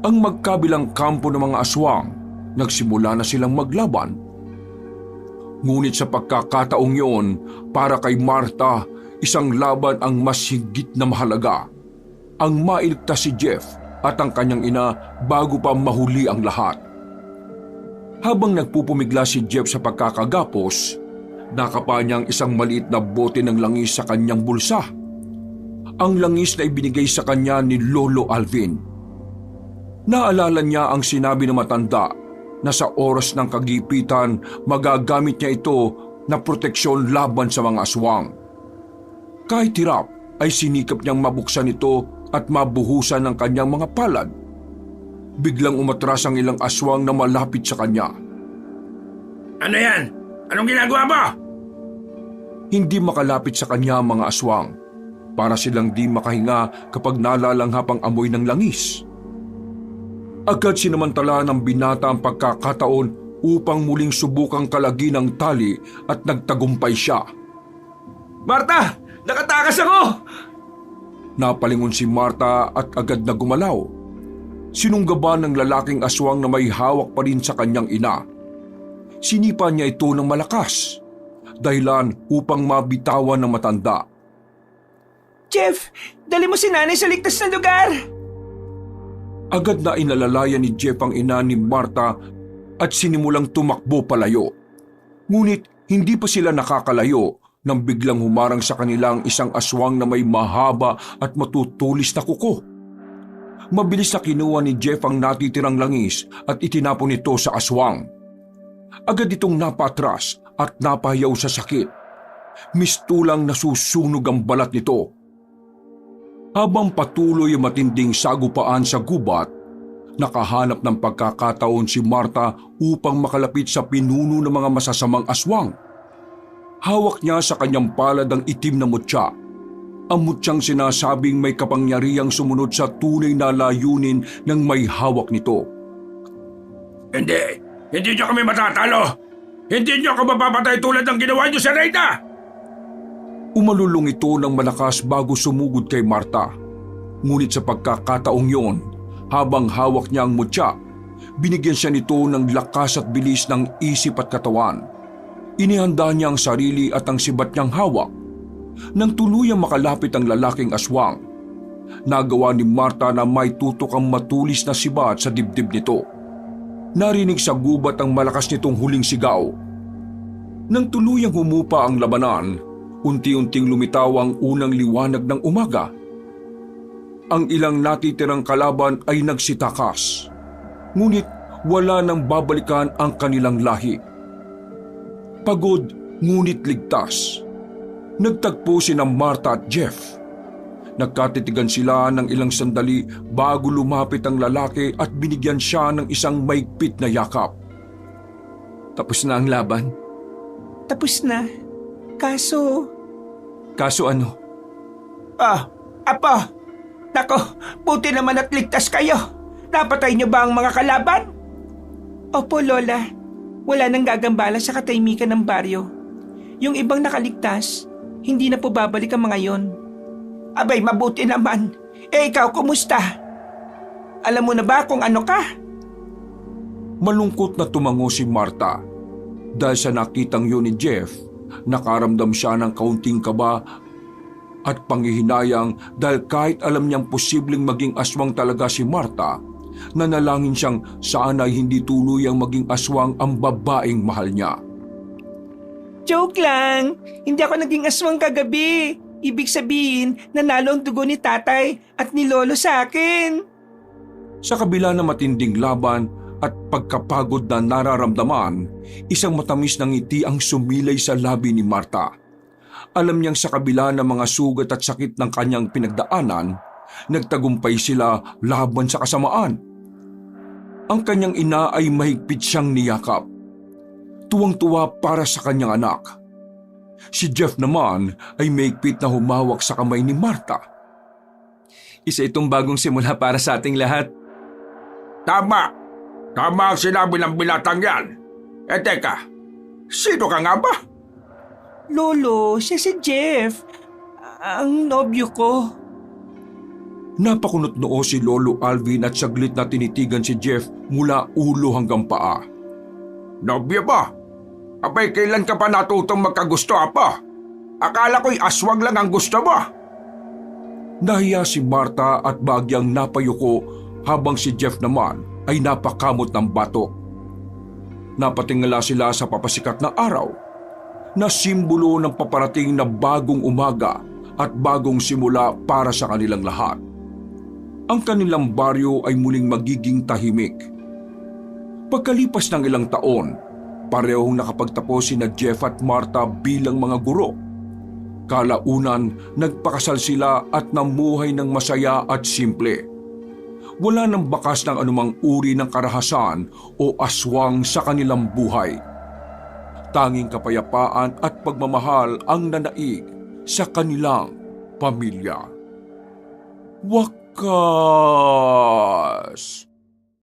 Ang magkabilang kampo ng mga aswang, nagsimula na silang maglaban. Ngunit sa pagkakataong yun, para kay Marta, isang laban ang mas higit na mahalaga. Ang mailigtas si Jeff at ang kanyang ina bago pa mahuli ang lahat. Habang nagpupumigla si Jeff sa pagkakagapos, nakapa niya ang isang maliit na bote ng langis sa kanyang bulsa. Ang langis na ibinigay sa kanya ni Lolo Alvin. Naalala niya ang sinabi ng matanda na sa oras ng kagipitan magagamit niya ito na proteksyon laban sa mga aswang. Kahit hirap ay sinikap niyang mabuksan ito at mabuhusan ng kanyang mga palad. Biglang umatras ang ilang aswang na malapit sa kanya. Ano yan? Anong ginagawa mo? Hindi makalapit sa kanya ang mga aswang para silang di makahinga kapag nalalanghap ang amoy ng langis. Agad sinamantala ng binata ang pagkakataon upang muling subukang kalagi ng tali at nagtagumpay siya. Marta! Nakatakas ako! Napalingon si Marta at agad na gumalaw. Sinunggaban ng lalaking aswang na may hawak pa rin sa kanyang ina. Sinipa niya ito ng malakas, dahilan upang mabitawan ng matanda. Jeff, dali mo si nanay sa ligtas na lugar! Agad na inalalayan ni Jeff ang ina ni Marta at sinimulang tumakbo palayo. Ngunit hindi pa sila nakakalayo nang biglang humarang sa kanilang isang aswang na may mahaba at matutulis na kuko. Mabilis na kinuha ni Jeff ang natitirang langis at itinapon ito sa aswang. Agad itong napatras at napahiyaw sa sakit. Mistulang nasusunog ang balat nito. Habang patuloy ang matinding sagupaan sa gubat, nakahanap ng pagkakataon si Marta upang makalapit sa pinuno ng mga masasamang aswang. Hawak niya sa kanyang palad ang itim na mutya. Ang mutyang sinasabing may kapangyarihang sumunod sa tunay na layunin ng may hawak nito. Hindi niyo kami matatalo! Hindi niyo ako mapapatay tulad ng ginawa niyo sa Reyna! Umalulong ito ng malakas bago sumugod kay Marta. Ngunit sa pagkakataong yon, habang hawak niya ang mutya, binigyan siya nito ng lakas at bilis ng isip at katawan. Inihanda niya ang sarili at ang sibat niyang hawak. Nang tuluyang makalapit ang lalaking aswang, nagawa ni Marta na may tutok ang matulis na sibat sa dibdib nito. Narinig sa gubat ang malakas nitong huling sigaw. Nang tuluyang humupa ang labanan, unti-unting lumitaw ang unang liwanag ng umaga. Ang ilang natitirang kalaban ay nagsitakas, ngunit wala nang babalikan ang kanilang lahi. Pagod ngunit ligtas, nagtagpo sina Marta at Jeff. Nagkatitigan sila ng ilang sandali bago lumapit ang lalaki at binigyan siya ng isang maigpit na yakap. Tapos na ang laban? Tapos na. Kaso, Kaso ano? Apo, nako, buti naman at ligtas kayo. Napatay niyo ba ang mga kalaban? opo Lola, wala nang gagambala sa katahimikan ng baryo. Yung ibang nakaligtas, hindi na po babalik ang mga yon. Abay, mabuti naman. Ikaw, kumusta? Alam mo na ba kung ano ka? Malungkot na tumango si Marta. Dahil sa nakitang yun ni Jeff, nakaramdam siya ng kaunting kaba at panghihinayang dahil kahit alam niyang posibleng maging aswang talaga si Marta, nanalangin siyang sana'y hindi tuluyang maging aswang ang babaeng mahal niya. Joke lang, hindi ako naging aswang kagabi. Ibig sabihin, nanalo ang dugo ni tatay at ni lolo sa akin. Sa kabila ng matinding laban at pagkapagod na nararamdaman, isang matamis na ngiti ang sumilay sa labi ni Marta. Alam niyang sa kabila ng mga sugat at sakit ng kanyang pinagdaanan, nagtagumpay sila laban sa kasamaan. Ang kanyang ina ay mahigpit siyang niyakap. Tuwang-tuwa para sa kanyang anak. Si Jeff naman ay mahigpit na humawak sa kamay ni Marta. Isa itong bagong simula para sa ating lahat. Tama. Tama ang sinabi ng binatang yan. Teka, sino ka nga ba? Lolo, siya si Jeff. Ang nobyo ko. Napakunot noo si Lolo Alvin at saglit na tinitigan si Jeff mula ulo hanggang paa. Nobyo ba? Abay, kailan ka pa natutong magkagusto, apa? Akala ko'y aswang lang ang gusto mo. Nahiya si Marta at bagyang napayuko habang si Jeff naman ay napakamot ng batok. Napatingala sila sa papasikat na araw na simbolo ng paparating na bagong umaga at bagong simula para sa kanilang lahat. Ang kanilang baryo ay muling magiging tahimik. Pagkalipas ng ilang taon, parehong nakapagtapos sina Jeff at Marta bilang mga guro. Kalaunan, nagpakasal sila at namuhay ng masaya at simple. Wala nang bakas ng anumang uri ng karahasan o aswang sa kanilang buhay. Tanging kapayapaan at pagmamahal ang nanaig sa kanilang pamilya. Wakas!